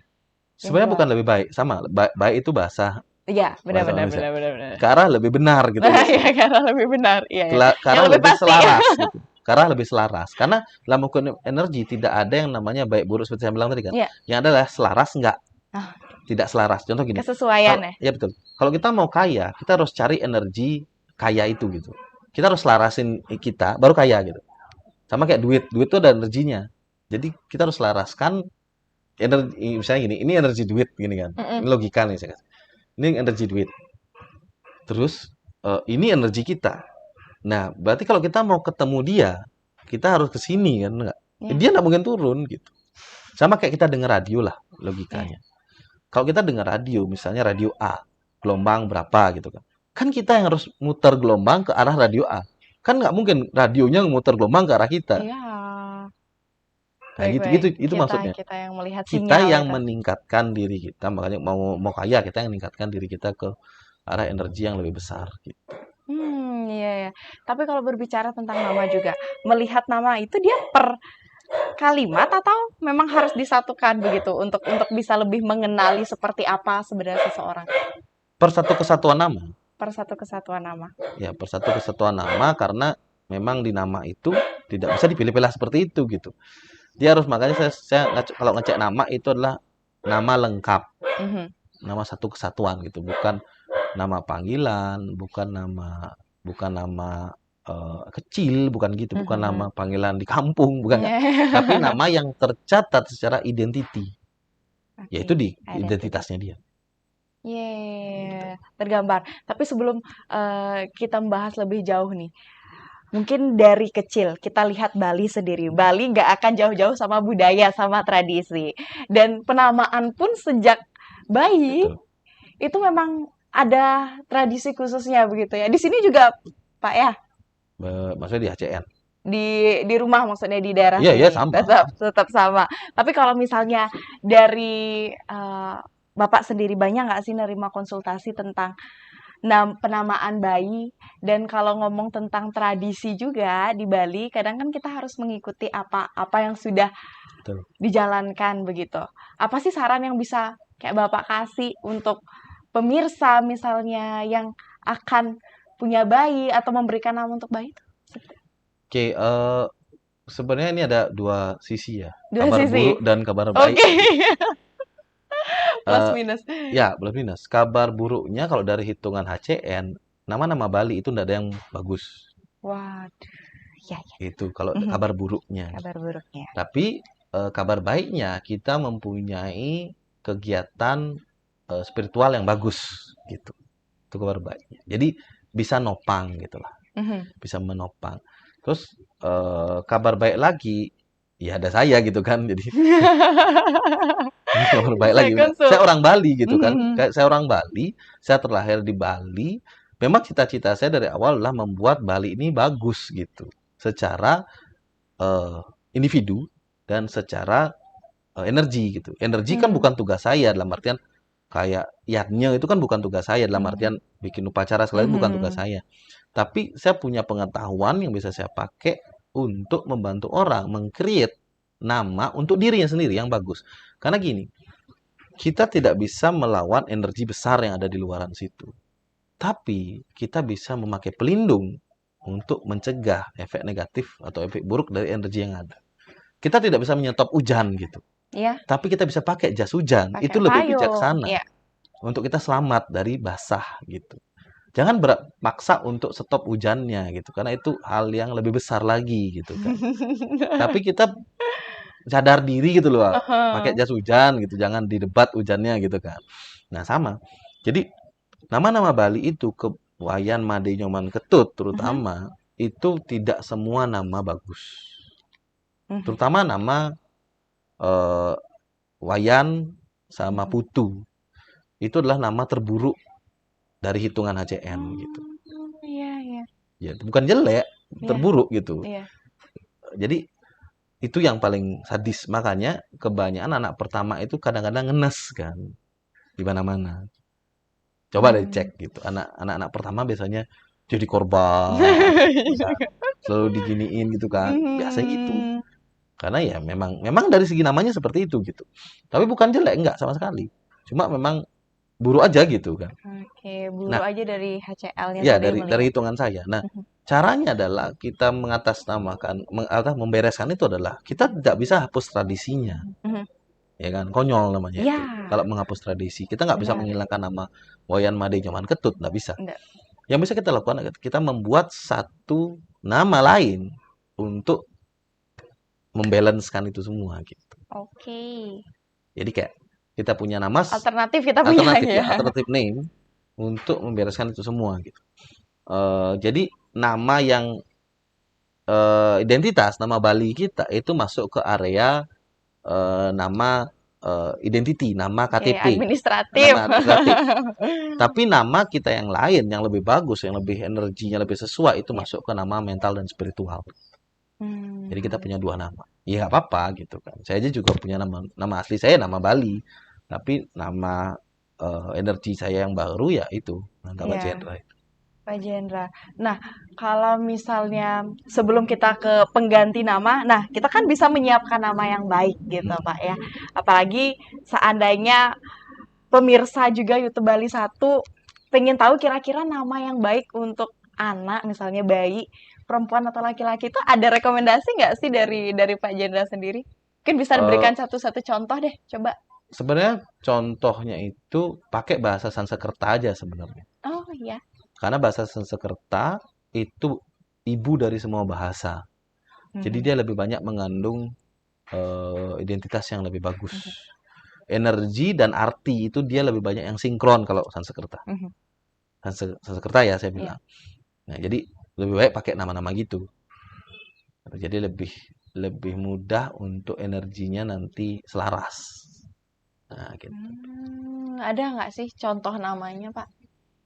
Sebenarnya enggak? bukan lebih baik, sama baik itu bahasa Iya, benar bahasa benar manusia. benar benar benar. Ke arah lebih benar gitu Nah, loh. ya ke arah lebih benar. Iya ya. Ke Yang arah lebih lebih pasti. selaras gitu. Ke arah lebih selaras. Karena dalam hukum energi tidak ada yang namanya baik buruk seperti saya bilang tadi kan. Iya. Yang adalah selaras enggak, Ah, tidak selaras. Contoh gini. kesesuaian Kalau ya. ya betul. Kalau kita mau kaya, kita harus cari energi kaya itu gitu. Kita harus selarasin kita baru kaya gitu. Sama kayak duit. Duit itu ada energinya. Jadi kita harus selaraskan energi, misalnya gini, ini energi duit gini kan. Ini Mm-mm. logika nih saya kasih. Ini energi duit. Terus ini energi kita. Nah, berarti kalau kita mau ketemu dia, kita harus ke sini kan enggak? Ya, Dia enggak mungkin turun gitu. Sama kayak kita dengar radio lah ya. logikanya. Kalau kita dengar radio, misalnya radio A, gelombang berapa gitu kan. Kan kita yang harus muter gelombang ke arah radio A. Kan nggak mungkin radionya muter gelombang ke arah kita. Iya. Nah, gitu Baik-baik. gitu itu Kita maksudnya. kita yang melihat Kita sinyal yang itu. meningkatkan diri kita, makanya mau mau kaya kita yang meningkatkan diri kita ke arah energi yang lebih besar gitu. Iya ya. Tapi kalau berbicara tentang nama juga, melihat nama itu dia per kalimat atau memang harus disatukan begitu untuk bisa lebih mengenali seperti apa sebenarnya seseorang Per satu kesatuan nama. per satu kesatuan nama. Ya, per satu kesatuan nama karena memang di nama itu tidak bisa dipilih-pilih seperti itu gitu. Dia harus, makanya saya kalau ngecek nama itu adalah nama lengkap, Mhm. nama satu kesatuan gitu, bukan nama panggilan, bukan nama kecil, bukan gitu, bukan nama Mhm. panggilan di kampung, bukan Iya. enggak. Tapi nama yang tercatat secara identity, yaitu Oke, di identity. identitasnya dia. Tergambar. Tapi sebelum kita membahas lebih jauh nih, mungkin dari kecil kita lihat Bali sendiri. Bali nggak akan jauh-jauh sama budaya, sama tradisi. Dan penamaan pun sejak bayi Betul. itu memang ada tradisi khususnya begitu ya. Di sini juga, Pak ya, Maksudnya di HCN. di rumah maksudnya di daerah Iya, iya sini sama. tetap sama. Tapi kalau misalnya dari Bapak sendiri banyak nggak sih nerima konsultasi tentang penamaan bayi. Dan kalau ngomong tentang tradisi juga di Bali, kadang kan kita harus mengikuti apa yang sudah Betul. dijalankan begitu. Apa sih saran yang bisa kayak Bapak kasih untuk pemirsa misalnya yang akan punya bayi atau memberikan nama untuk bayi itu? Oke, sebenarnya ini ada dua sisi ya, Dua kabar buruk sisi. dan kabar baik. Oke. Plus Eh, minus. ya, belum minus. Kabar buruknya kalau dari hitungan HCN, nama-nama Bali itu tidak ada yang bagus. Waduh. Ya, ya. Itu kalau Mhm. kabar buruknya. Kabar buruknya. Tapi kabar baiknya kita mempunyai kegiatan spiritual yang bagus gitu. Itu kabar baiknya. Jadi bisa nopang gitu lah, Mhm. bisa menopang. Terus kabar baik lagi, ya ada saya gitu kan. Jadi ini kabar baik lagi. Second Saya soul. orang Bali gitu kan. Mhm. Kayak saya orang Bali, saya terlahir di Bali. Memang cita-cita saya dari awal adalah membuat Bali ini bagus gitu. Secara eh, individu dan secara energi gitu. Energi kan Hmm. bukan tugas saya dalam artian kayak yatnya itu kan bukan tugas saya dalam Mhm. artian bikin upacara segala itu bukan tugas Mhm. saya. Tapi saya punya pengetahuan yang bisa saya pakai untuk membantu orang meng-create nama untuk dirinya sendiri yang bagus. Karena gini, kita tidak bisa melawan energi besar yang ada di luaran situ. Tapi kita bisa memakai pelindung untuk mencegah efek negatif atau efek buruk dari energi yang ada. Kita tidak bisa menyetop hujan gitu. Iya, Tapi kita bisa pakai jas hujan. pakai Itu lebih payung. bijaksana Iya. untuk kita selamat dari basah gitu. Jangan maksa untuk stop hujannya gitu. Karena itu hal yang lebih besar lagi gitu kan. Tapi kita sadar diri gitu loh. Pakai Heeh. jas hujan gitu. Jangan didebat hujannya gitu kan. Nah sama. Jadi nama-nama Bali itu ke Wayan, Made, Nyoman, Ketut Mhm. terutama itu tidak semua nama bagus. Mhm. Terutama nama eh, Wayan sama Mhm. Putu. Itu adalah nama terburuk dari hitungan HCN gitu. Iya, iya. Ya, bukan jelek, Iya, terburuk gitu. iya. Jadi itu yang paling sadis. Makanya kebanyakan anak pertama itu kadang-kadang ngenes kan di mana-mana. Coba deh Hmm. cek gitu. Anak-anak pertama biasanya jadi korban gitu kan. Selalu diginiin gitu kan. Biasanya gitu. Mhm. Karena ya memang dari segi namanya seperti itu gitu. Tapi bukan jelek enggak sama sekali. Cuma memang buruk aja gitu kan. Oke, buru Nah, aja dari HCL-nya ya sendiri dari melihat. hitungan saya. Nah, Mhm. caranya adalah kita mengatasnamakan membereskan itu adalah kita tidak bisa hapus tradisinya. Mhm. Ya kan? Konyol namanya Iya, itu. Kalau menghapus tradisi, kita nggak bisa benar. menghilangkan nama Wayan Made Nyoman Ketut, nggak bisa. Enggak. Yang bisa kita lakukan adalah kita membuat satu nama lain untuk membalancekan itu semua gitu. Oke. Jadi kayak kita punya nama Alternatif kita punya alternatif ya. ya, alternative name untuk membereskan itu semua gitu. Jadi nama yang identitas, nama Bali kita itu masuk ke area nama identity, nama Oke, KTP, administratif. nama administratif. Tapi nama kita yang lain, yang lebih bagus, yang lebih energinya lebih sesuai itu Ya. masuk ke nama mental dan spiritual. Jadi kita Hmm. punya dua nama. Ya nggak apa-apa gitu kan. Saya aja juga punya nama asli saya nama Bali, tapi nama energi saya yang baru ya itu Nanda Ya, Chandra. Pak Jendra. Nah, kalau misalnya sebelum kita ke pengganti nama, nah kita kan bisa menyiapkan nama yang baik gitu, Pak ya. Apalagi seandainya pemirsa juga YouTube Bali satu pengen tahu kira-kira nama yang baik untuk anak, misalnya bayi, perempuan atau laki-laki itu ada rekomendasi nggak sih dari Pak Jendra sendiri? Mungkin bisa Eh, diberikan satu-satu contoh deh, coba. Sebenarnya contohnya itu pakai bahasa Sanskerta aja sebenarnya. Oh iya. Karena bahasa Sanskerta itu ibu dari semua bahasa. Jadi Mhm. dia lebih banyak mengandung identitas yang lebih bagus. Mhm. Energi dan arti itu dia lebih banyak yang sinkron kalau Sanskerta. Mhm. Sanskerta ya saya Iya. bilang. Nah, jadi lebih baik pakai nama-nama gitu. Jadi lebih lebih mudah untuk energinya nanti selaras. Nah, gitu. Ada nggak sih contoh namanya, Pak,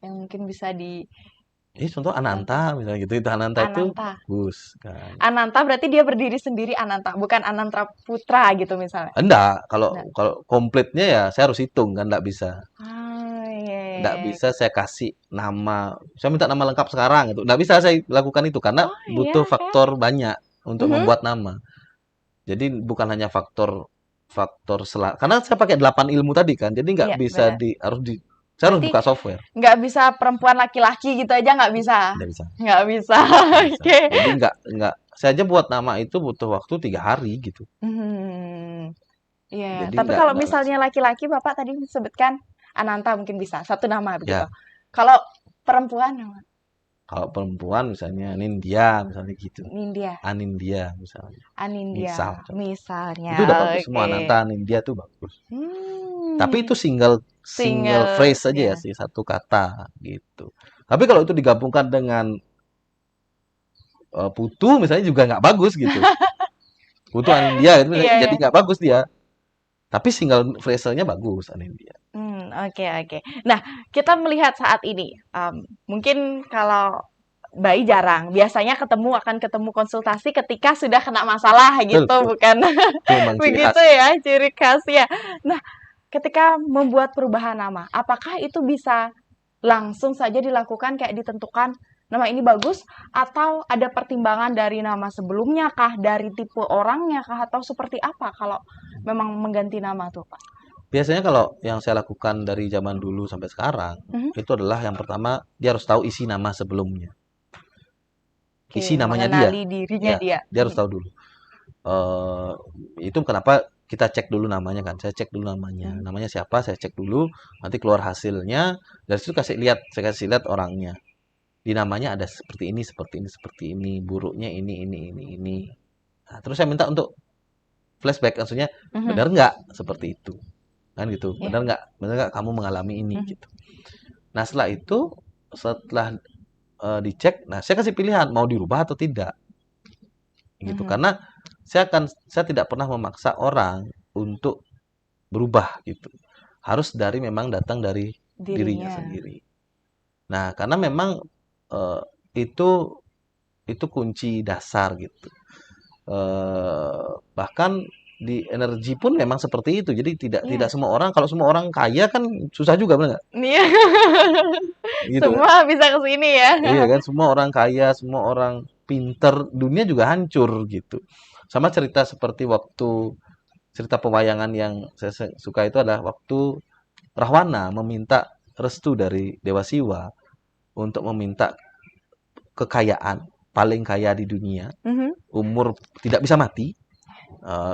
yang mungkin bisa Ini contoh Ananta dicontoh? misalnya gitu. Itu Ananta itu Ananta. bagus kan. Ananta berarti dia berdiri sendiri Ananta, bukan Ananta Putra gitu misalnya. Enggak, kalau Nggak. kalau komplitnya ya saya harus hitung kan enggak bisa. Ah, iya, nggak bisa saya kasih nama, saya minta nama lengkap sekarang itu. Nggak bisa saya lakukan itu karena Oh, iya butuh kah? faktor banyak untuk Mhm. membuat nama. Jadi bukan hanya faktor faktor karena saya pakai 8 ilmu tadi kan. Jadi nggak Iya, bisa benar. saya harus Berarti buka software. nggak bisa perempuan laki-laki gitu aja nggak bisa? Nggak bisa, Nggak bisa. nggak bisa. Oke. Jadi nggak saya aja buat nama itu butuh waktu 3 hari gitu. Hmm, iya. Jadi Tapi kalau nggak misalnya langsung. laki-laki, Bapak tadi sebutkan Ananta mungkin bisa satu nama begitu. Ya, Kalau perempuan, kalau perempuan misalnya Nindya misalnya gitu. Nindya, Anindya misalnya. Anindya, Misal. misalnya. Itu udah bagus semua, Oke. Ananta, Nindya tuh bagus. Tapi itu Hmm, single single single, phrase saja ya ya. sih, satu kata gitu. Tapi kalau itu digabungkan dengan Putu misalnya juga nggak bagus gitu. Putu Anindya itu Iya, misalnya jadi ya. nggak bagus dia. Tapi single phrase-nya bagus Anindya. Oke, oke. Nah, kita melihat saat ini, mungkin kalau bayi jarang, biasanya akan ketemu konsultasi ketika sudah kena masalah Betul, gitu, betul. bukan? Itu memang ciri Begitu khas. ya, ciri khasnya. Nah, ketika membuat perubahan nama, apakah itu bisa langsung saja dilakukan kayak ditentukan nama ini bagus atau ada pertimbangan dari nama sebelumnya kah, dari tipe orangnya kah, atau seperti apa kalau memang mengganti nama tuh, Pak? Biasanya kalau yang saya lakukan dari zaman dulu sampai sekarang, Mhm. itu adalah yang pertama dia harus tahu isi nama sebelumnya. Oke, Isi namanya dia. mengenali dirinya Ya, dia. dia harus tahu dulu. eh itu kenapa kita cek dulu namanya kan. Saya cek dulu namanya. Mhm. Namanya siapa, saya cek dulu, nanti keluar hasilnya, dari situ saya kasih lihat orangnya. Di namanya ada seperti ini, seperti ini, seperti ini, buruknya ini. Nah, terus saya minta untuk flashback, maksudnya Mhm. benar nggak seperti itu, kan gitu. Ya. Benar nggak kamu mengalami ini Mhm. gitu. Nah setelah dicek, nah saya kasih pilihan mau dirubah atau tidak, gitu. Mhm. Karena saya tidak pernah memaksa orang untuk berubah gitu. Harus memang datang dari dirinya Dirinya. sendiri. Nah, karena memang eh, itu itu kunci dasar gitu. Bahkan di energi pun memang seperti itu. Jadi tidak Iya. tidak semua orang, kalau semua orang kaya kan susah juga benar nggak? Iya. Gitu kan? Semua bisa ke sini ya. Iya kan, semua orang kaya, semua orang pinter, dunia juga hancur gitu. Sama cerita seperti cerita pewayangan yang saya suka itu adalah waktu Rahwana meminta restu dari Dewa Siwa untuk meminta kekayaan paling kaya di dunia, Mhm. umur tidak bisa mati.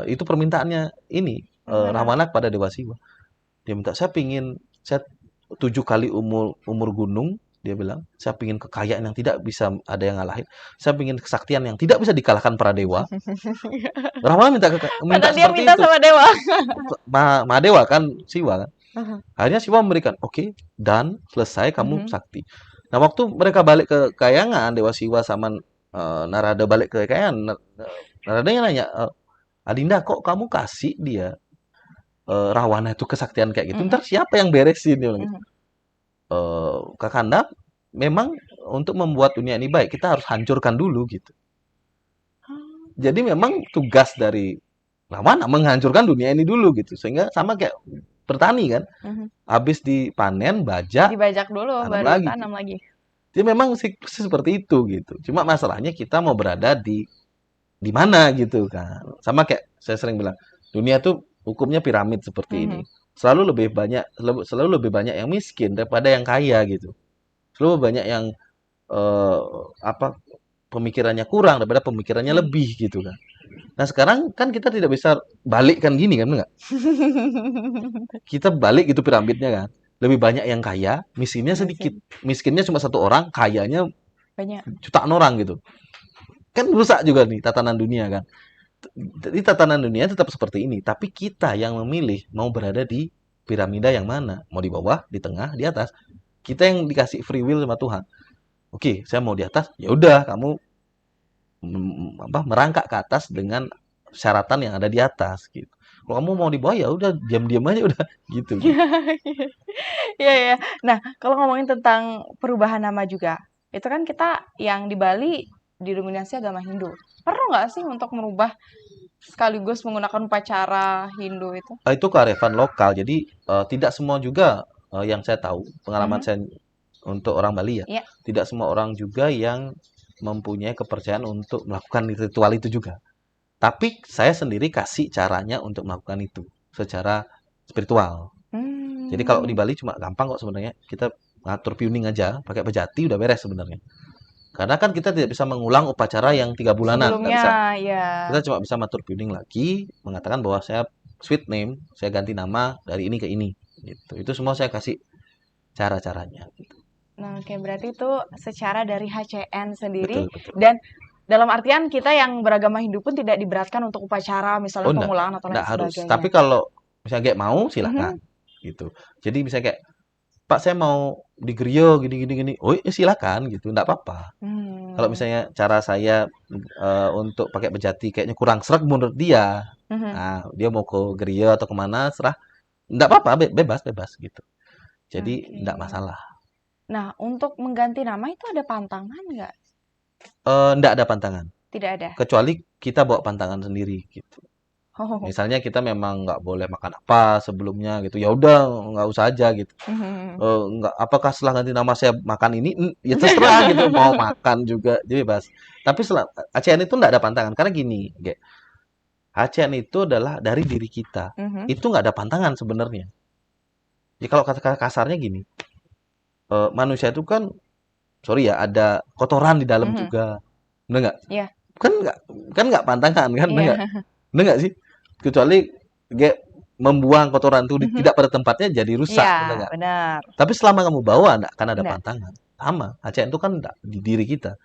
Itu permintaannya ini Gimana? Rahwana kepada Dewa Siwa. Dia minta saya 7 kali umur umur gunung. Dia bilang, saya pingin kekayaan yang tidak bisa ada yang ngalahin. Saya pingin kesaktian yang tidak bisa dikalahkan para dewa. Rahwana minta Padahal dia seperti minta itu. sama dewa. Mahadewa kan, Siwa kan. Mhm. Akhirnya Siwa memberikan, oke, dan selesai kamu Mhm. sakti. Nah, waktu mereka balik ke Kayangan, Dewa Siwa sama Narada balik ke Kayangan, Naradanya nanya, Adinda, kok kamu kasih dia Rahwana itu kesaktian kayak gitu? Mhm. Ntar siapa yang beresin? Dia bilang gitu. Mhm. Kakanda, memang untuk membuat dunia ini baik, kita harus hancurkan dulu gitu. Jadi memang tugas dari Rahwana menghancurkan dunia ini dulu gitu. Sehingga sama kayak bertani kan, Mhm. habis dipanen, bajak, Dibajak dulu tanam baru lagi tanam gitu. lagi. Jadi memang seperti itu gitu. Cuma masalahnya kita mau berada di mana gitu kan. Sama kayak saya sering bilang, dunia tuh hukumnya piramid seperti ini. Mhm. Selalu lebih banyak yang miskin daripada yang kaya gitu. Selalu banyak yang eh, apa pemikirannya kurang daripada pemikirannya Mhm. lebih gitu kan. Nah, sekarang kan kita tidak bisa balik kan gini kan enggak? Kita balik gitu piramidnya kan. Lebih banyak yang kaya, miskinnya sedikit. Mesin Miskinnya cuma satu orang, kayanya banyak. jutaan orang gitu. Kan rusak juga nih tatanan dunia kan. Jadi tatanan dunia tetap seperti ini, tapi kita yang memilih mau berada di piramida yang mana, mau di bawah, di tengah, di atas. Kita yang dikasih free will sama Tuhan. Oke, saya mau di atas, ya udah kamu merangkak ke atas dengan syaratan yang ada di atas gitu. Kalau kamu mau di bawah ya udah diam-diam aja udah gitu gitu. Iya, ya. Nah, kalau ngomongin tentang perubahan nama juga, itu kan kita yang di Bali didominasi agama Hindu. Perlu nggak sih untuk merubah sekaligus menggunakan upacara Hindu itu? Itu kearifan lokal. Jadi tidak semua juga yang saya tahu, pengalaman Mhm. saya untuk orang Bali ya, Iya. tidak semua orang juga yang mempunyai kepercayaan untuk melakukan ritual itu juga. Tapi saya sendiri kasih caranya untuk melakukan itu secara spiritual. Jadi kalau di Mmm, Bali cuma gampang kok sebenarnya. Kita ngatur tuning aja, pakai pejati udah beres sebenarnya. Karena kan kita tidak bisa mengulang upacara yang 3 bulanan, nggak sebelumnya bisa. ya. Kita cuma bisa matur tuning lagi, mengatakan bahwa saya sweet name, saya ganti nama dari ini ke ini. Gitu. Itu semua saya kasih cara-caranya. Nah, oke, berarti itu secara dari HCN sendiri Betul, betul. dan dalam artian kita yang beragama Hindu pun tidak diberatkan untuk upacara, Oh, misalnya pemulangan atau lain enggak harus. Tapi sebagainya. kalau misalnya kayak mau, Mhm. silakan. Gitu. Jadi bisa kayak, Pak saya mau di griyo gini gini gini. Oh, ya silakan gitu, enggak apa-apa. Kalau Mmm. misalnya cara saya untuk pakai pejati kayaknya kurang serak menurut dia, Mhm. nah dia mau ke griyo atau kemana serah, enggak apa-apa, bebas bebas gitu. Jadi Oke. enggak masalah. Nah, untuk mengganti nama itu ada pantangan nggak? Enggak ada pantangan, Tidak ada? kecuali kita bawa pantangan sendiri gitu. Oh. Misalnya kita memang nggak boleh makan apa sebelumnya gitu, ya udah nggak usah aja gitu. Mhm. Nggak, apakah setelah ganti nama saya makan ini? Ya terserah gitu, mau makan juga, jadi bebas. Tapi setelah ACN itu nggak ada pantangan, karena gini, ACN itu adalah dari diri kita. Mhm. Itu nggak ada pantangan sebenarnya. Jadi kalau kata kasarnya gini, manusia itu kan, sorry ya, ada kotoran di dalam Mhm. juga. Bener nggak? Iya. Kan nggak pantangan kan? Bener nggak? Iya. Bener nggak sih? Kecuali kayak membuang kotoran itu Mhm. tidak pada tempatnya jadi rusak, Iya, bener nggak? benar. Tapi selama kamu bawa, nggak akan ada Enggak. pantangan. Sama, ACN itu kan di diri kita.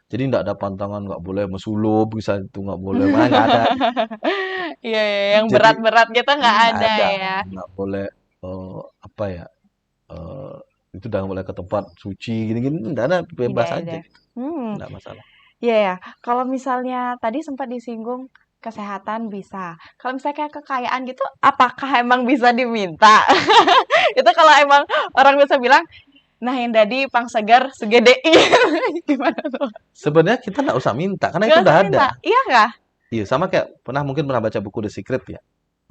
Jadi nggak ada pantangan, nggak boleh mesulup, bisa itu nggak boleh, mana nggak ada. Iya, iya, yang Jadi berat-berat gitu nggak nggak ada ada, ya? nggak boleh apa ya? eh itu udah nggak boleh ke tempat suci gini-gini, nggak ada, Tidak bebas aja ada. gitu, Hmm. nggak masalah. Iya ya, kalau misalnya tadi sempat disinggung kesehatan bisa. Kalau misalnya kayak kekayaan gitu, apakah emang bisa diminta? Itu kalau emang orang bisa bilang, nah yang tadi pang segar segede gimana tuh? Sebenarnya kita nggak usah minta karena Gak itu usah udah ada. minta, iya kah? Iya, sama kayak mungkin pernah baca buku The Secret ya.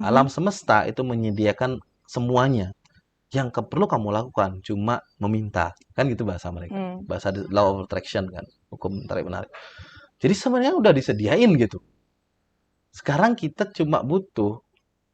Alam Mhm. semesta itu menyediakan semuanya. Yang perlu kamu lakukan cuma meminta. Kan gitu bahasa mereka. Hmm. Bahasa law of attraction kan, hukum tarik menarik. Jadi sebenarnya udah disediain gitu. Sekarang kita cuma butuh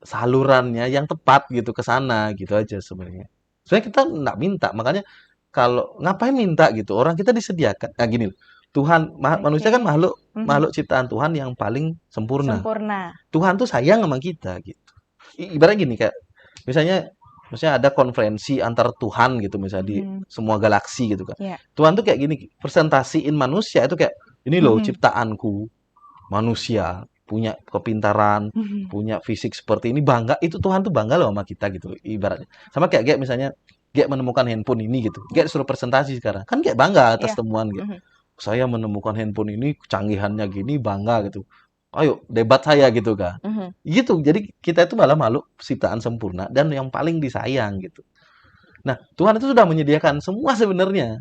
salurannya yang tepat gitu ke sana gitu aja sebenarnya. Sebenarnya kita nggak minta, makanya kalau ngapain minta gitu? Orang kita disediakan. Nah gini, Tuhan manusia kan Oke. makhluk Mhm. makhluk ciptaan Tuhan yang paling sempurna. Sempurna. Tuhan tuh sayang sama kita gitu. Ibaratnya gini kayak misalnya misalnya ada konferensi antar Tuhan gitu misalnya di Mhm. semua galaksi gitu kan. Iya. Tuhan tuh kayak gini, presentasiin manusia itu kayak ini loh Mhm. ciptaanku, manusia punya kepintaran, Mhm. punya fisik seperti ini, bangga, itu Tuhan tuh bangga loh sama kita gitu ibaratnya. Sama kayak misalnya menemukan handphone ini gitu. Suruh presentasi sekarang. Kan bangga atas Iya. temuan gitu. Mhm. Saya menemukan handphone ini, kecanggihannya gini, bangga gitu. Ayo debat saya gitu kan. Mhm. Gitu. Jadi kita itu malah makhluk ciptaan sempurna dan yang paling disayang gitu. Nah, Tuhan itu sudah menyediakan semua sebenarnya.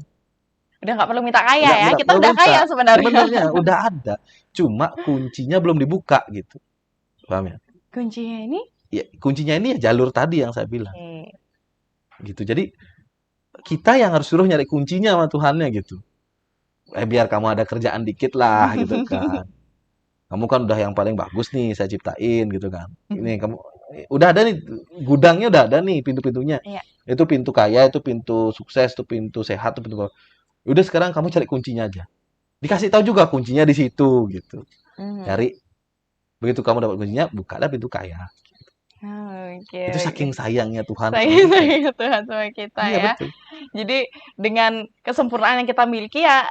Udah nggak perlu minta kaya Nggak ya, nggak kita perlu udah minta. kaya sebenarnya. Sebenarnya udah ada. Cuma kuncinya belum dibuka gitu. Paham ya? Kuncinya ini? Ya, kuncinya ini ya jalur tadi yang saya bilang. Oke. Gitu. Jadi kita yang harus suruh nyari kuncinya sama Tuhannya gitu. Biar kamu ada kerjaan dikit lah gitu kan. Kamu kan udah yang paling bagus nih saya ciptain gitu kan. Ini kamu udah ada nih gudangnya, udah ada nih pintu-pintunya. Iya. Itu pintu kaya, itu pintu sukses, itu pintu sehat, itu pintu. Udah sekarang kamu cari kuncinya aja. Dikasih tahu juga kuncinya di situ gitu. Mhm. Cari, begitu kamu dapat kuncinya, bukalah pintu kaya. Oke, Itu oke. saking sayangnya Tuhan sama kita. Sayang Tuhan sama kita Iya ya. betul. Jadi dengan kesempurnaan yang kita miliki ya,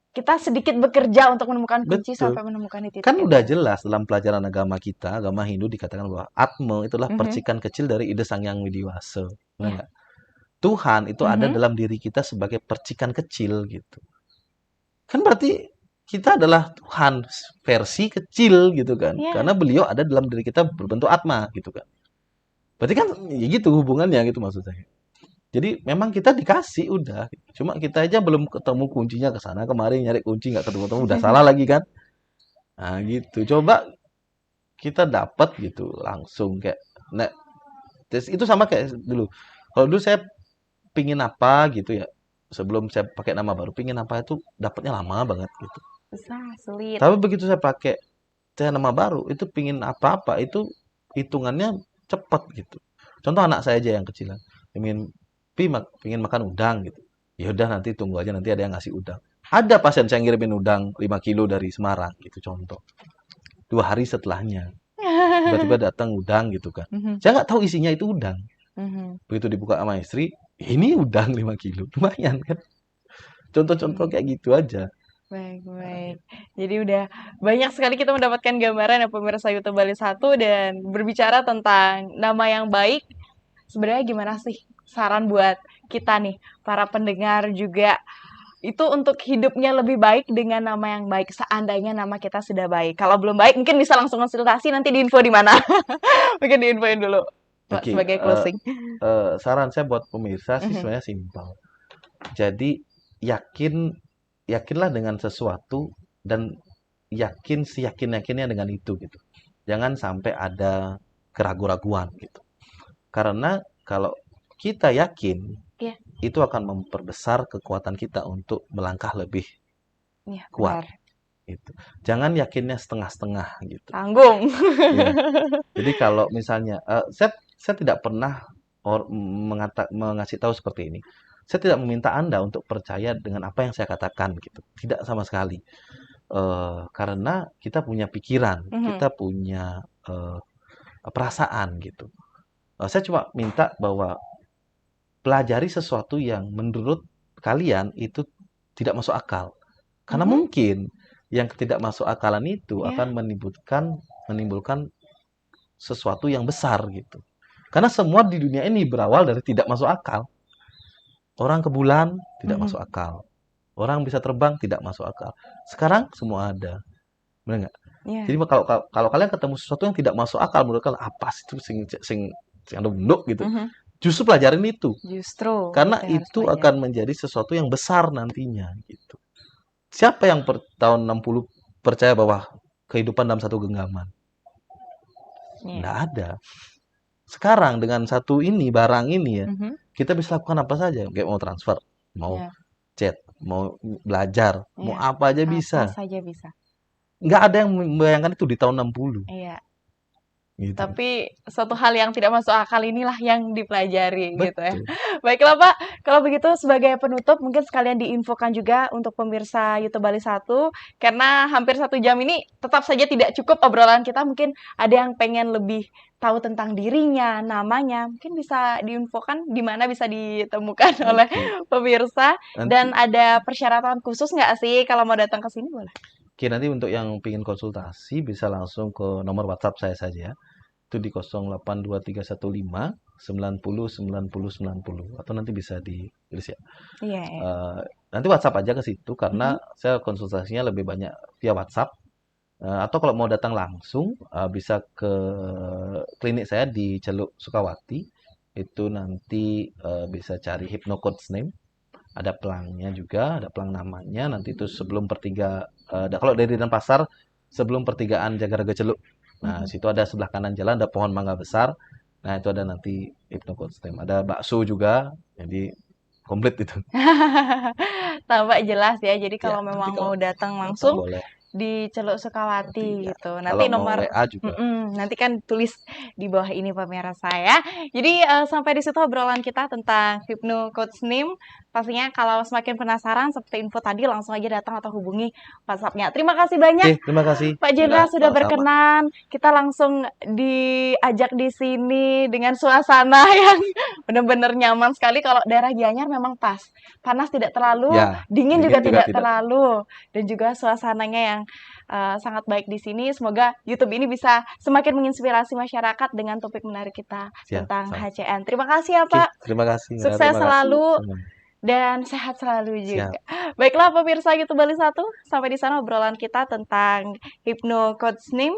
kita sedikit bekerja untuk menemukan kunci Betul. sampai menemukan di titik Kan itu. udah jelas dalam pelajaran agama kita, agama Hindu dikatakan bahwa Atma itulah Mhm. percikan kecil dari ide Sang Yang Widiwasa. Benar Ya. nggak? Tuhan itu ada Mhm. dalam diri kita sebagai percikan kecil gitu. Kan berarti kita adalah Tuhan versi kecil gitu kan. Ya. Karena beliau ada dalam diri kita berbentuk Atma gitu kan. Berarti kan ya gitu hubungannya gitu maksud saya. Jadi memang kita dikasih udah. Cuma kita aja belum ketemu kuncinya ke sana kemarin nyari kunci nggak ketemu-ketemu udah salah lagi kan. Nah gitu. Coba kita dapat gitu langsung kayak nah itu sama kayak dulu. Kalau dulu saya pingin apa gitu ya. Sebelum saya pakai nama baru, pingin apa itu dapatnya lama banget gitu. Susah, sulit. Tapi begitu saya nama baru, itu pingin apa-apa, itu hitungannya cepat gitu. Contoh anak saya aja yang kecilan, pingin, pingin makan udang gitu. Ya udah nanti tunggu aja, nanti ada yang ngasih udang. Ada pasien saya ngirimin udang 5 kilo dari Semarang gitu contoh. 2 hari setelahnya, tiba-tiba datang udang gitu kan. Mhm, Saya nggak tahu isinya itu udang. mhm. Begitu dibuka sama istri, ini udang 5 kilo, lumayan kan. Contoh-contoh Oke. kayak gitu aja. Baik, baik. Jadi udah banyak sekali kita mendapatkan gambaran ya pemirsa YouTube Bali Satu dan berbicara tentang nama yang baik. Sebenarnya gimana sih saran buat kita nih, para pendengar juga itu untuk hidupnya lebih baik dengan nama yang baik seandainya nama kita sudah baik. Kalau belum baik mungkin bisa langsung konsultasi nanti diinfo di mana. Mungkin diinfoin dulu Mbak, Oke, sebagai closing. saran saya buat pemirsa sih Mhm, sebenarnya simpel. Jadi yakinlah dengan sesuatu dan yakin seyakin-yakinnya dengan itu gitu. Jangan sampai ada keraguan-raguan gitu. Karena kalau kita yakin, iya, itu akan memperbesar kekuatan kita untuk melangkah lebih iya kuat benar. gitu. Jangan yakinnya setengah-setengah gitu. Tanggung. Iya. Jadi kalau misalnya saya tidak pernah mengasih tahu seperti ini. Saya tidak meminta Anda untuk percaya dengan apa yang saya katakan gitu. Tidak sama sekali. Karena kita punya pikiran, Mhm, kita punya perasaan gitu. Saya cuma minta bahwa pelajari sesuatu yang menurut kalian itu tidak masuk akal. Karena mhm, mungkin yang tidak masuk akalan itu iya, akan menimbulkan sesuatu yang besar gitu. Karena semua di dunia ini berawal dari tidak masuk akal. Orang ke bulan tidak mhm, masuk akal. Orang bisa terbang tidak masuk akal. Sekarang semua ada. Benar nggak? iya, Jadi kalau kalau kalian ketemu sesuatu yang tidak masuk akal menurut kalian apa sih itu sing ada bunduk gitu. mhm. Justru pelajarin itu. Justru Karena itu yang harus itu pelajari. akan menjadi sesuatu yang besar nantinya gitu. Siapa yang tahun 60 percaya bahwa kehidupan dalam satu genggaman? Iya, Nggak ada. Sekarang dengan satu ini, barang ini ya, mhm, kita bisa lakukan apa saja. Kayak mau transfer, mau iya, chat, mau belajar, mau iya. apa aja Apa bisa. saja bisa. Nggak ada yang membayangkan itu di tahun 60. Iya. Gitu. Tapi suatu hal yang tidak masuk akal inilah yang dipelajari gitu ya. Betul. Baiklah Pak, kalau begitu sebagai penutup mungkin sekalian diinfokan juga untuk pemirsa YouTube Bali Satu karena hampir 1 jam ini tetap saja tidak cukup obrolan kita. Mungkin ada yang pengen lebih tahu tentang dirinya, namanya, mungkin bisa diinfokan di mana bisa ditemukan oleh Oke. pemirsa dan Nanti, ada persyaratan khusus nggak sih kalau mau datang ke sini boleh? oke, nanti untuk yang ingin konsultasi bisa langsung ke nomor WhatsApp saya saja. Itu di 082315 90 90 90 atau nanti bisa ditulis ya. Iya, iya. Nanti WhatsApp aja ke situ karena Mhm. saya konsultasinya lebih banyak via WhatsApp. Atau kalau mau datang langsung bisa ke klinik saya di Celuk Sukawati. Itu nanti bisa cari Hypno Coach Name. Ada pelangnya juga, ada pelang namanya. Nanti itu sebelum kalau dari Denpasar sebelum pertigaan Jagaraga Celuk. Nah, Mhm. situ ada sebelah kanan jalan ada pohon mangga besar. Nah, itu ada nanti Hypno Coach Name. Ada bakso juga. Jadi komplit itu. Tampak jelas ya. Jadi Ya, kalau nanti memang kalau mau datang datang langsung boleh. di Celuk Nanti Sukawati ya, gitu. kalau Nanti mau nomor WA juga. nanti kan tulis di bawah ini pemirsa ya. Jadi sampai di situ obrolan kita tentang Hypno Coach Name. Pastinya kalau semakin penasaran seperti info tadi langsung aja datang atau hubungi WhatsApp-nya. Terima kasih banyak Oke, terima kasih. Pak Ya, Jenderal sudah sama-sama. berkenan. Kita langsung diajak di sini dengan suasana yang benar-benar nyaman sekali. Kalau daerah Gianyar memang pas. Panas tidak terlalu, Ya, dingin juga dingin juga tidak tidak terlalu. terlalu. Dan juga suasananya yang sangat baik di sini. Semoga YouTube ini bisa semakin menginspirasi masyarakat dengan topik menarik kita Siap, tentang sama. HCN. Terima kasih ya Oke, Pak. terima kasih. Ya, Sukses terima kasih. selalu Sama. dan sehat selalu Siap. juga. Baiklah pemirsa YouTube Bali Satu, sampai di sana obrolan kita tentang Hypno Coach Name.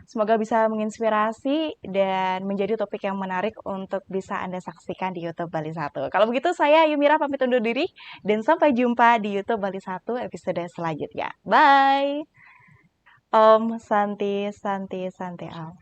Semoga bisa menginspirasi dan menjadi topik yang menarik untuk bisa Anda saksikan di YouTube Bali Satu. Kalau begitu saya Yumira pamit undur diri dan sampai jumpa di YouTube Bali Satu episode selanjutnya. Bye. Om Santi Santi Santi Om.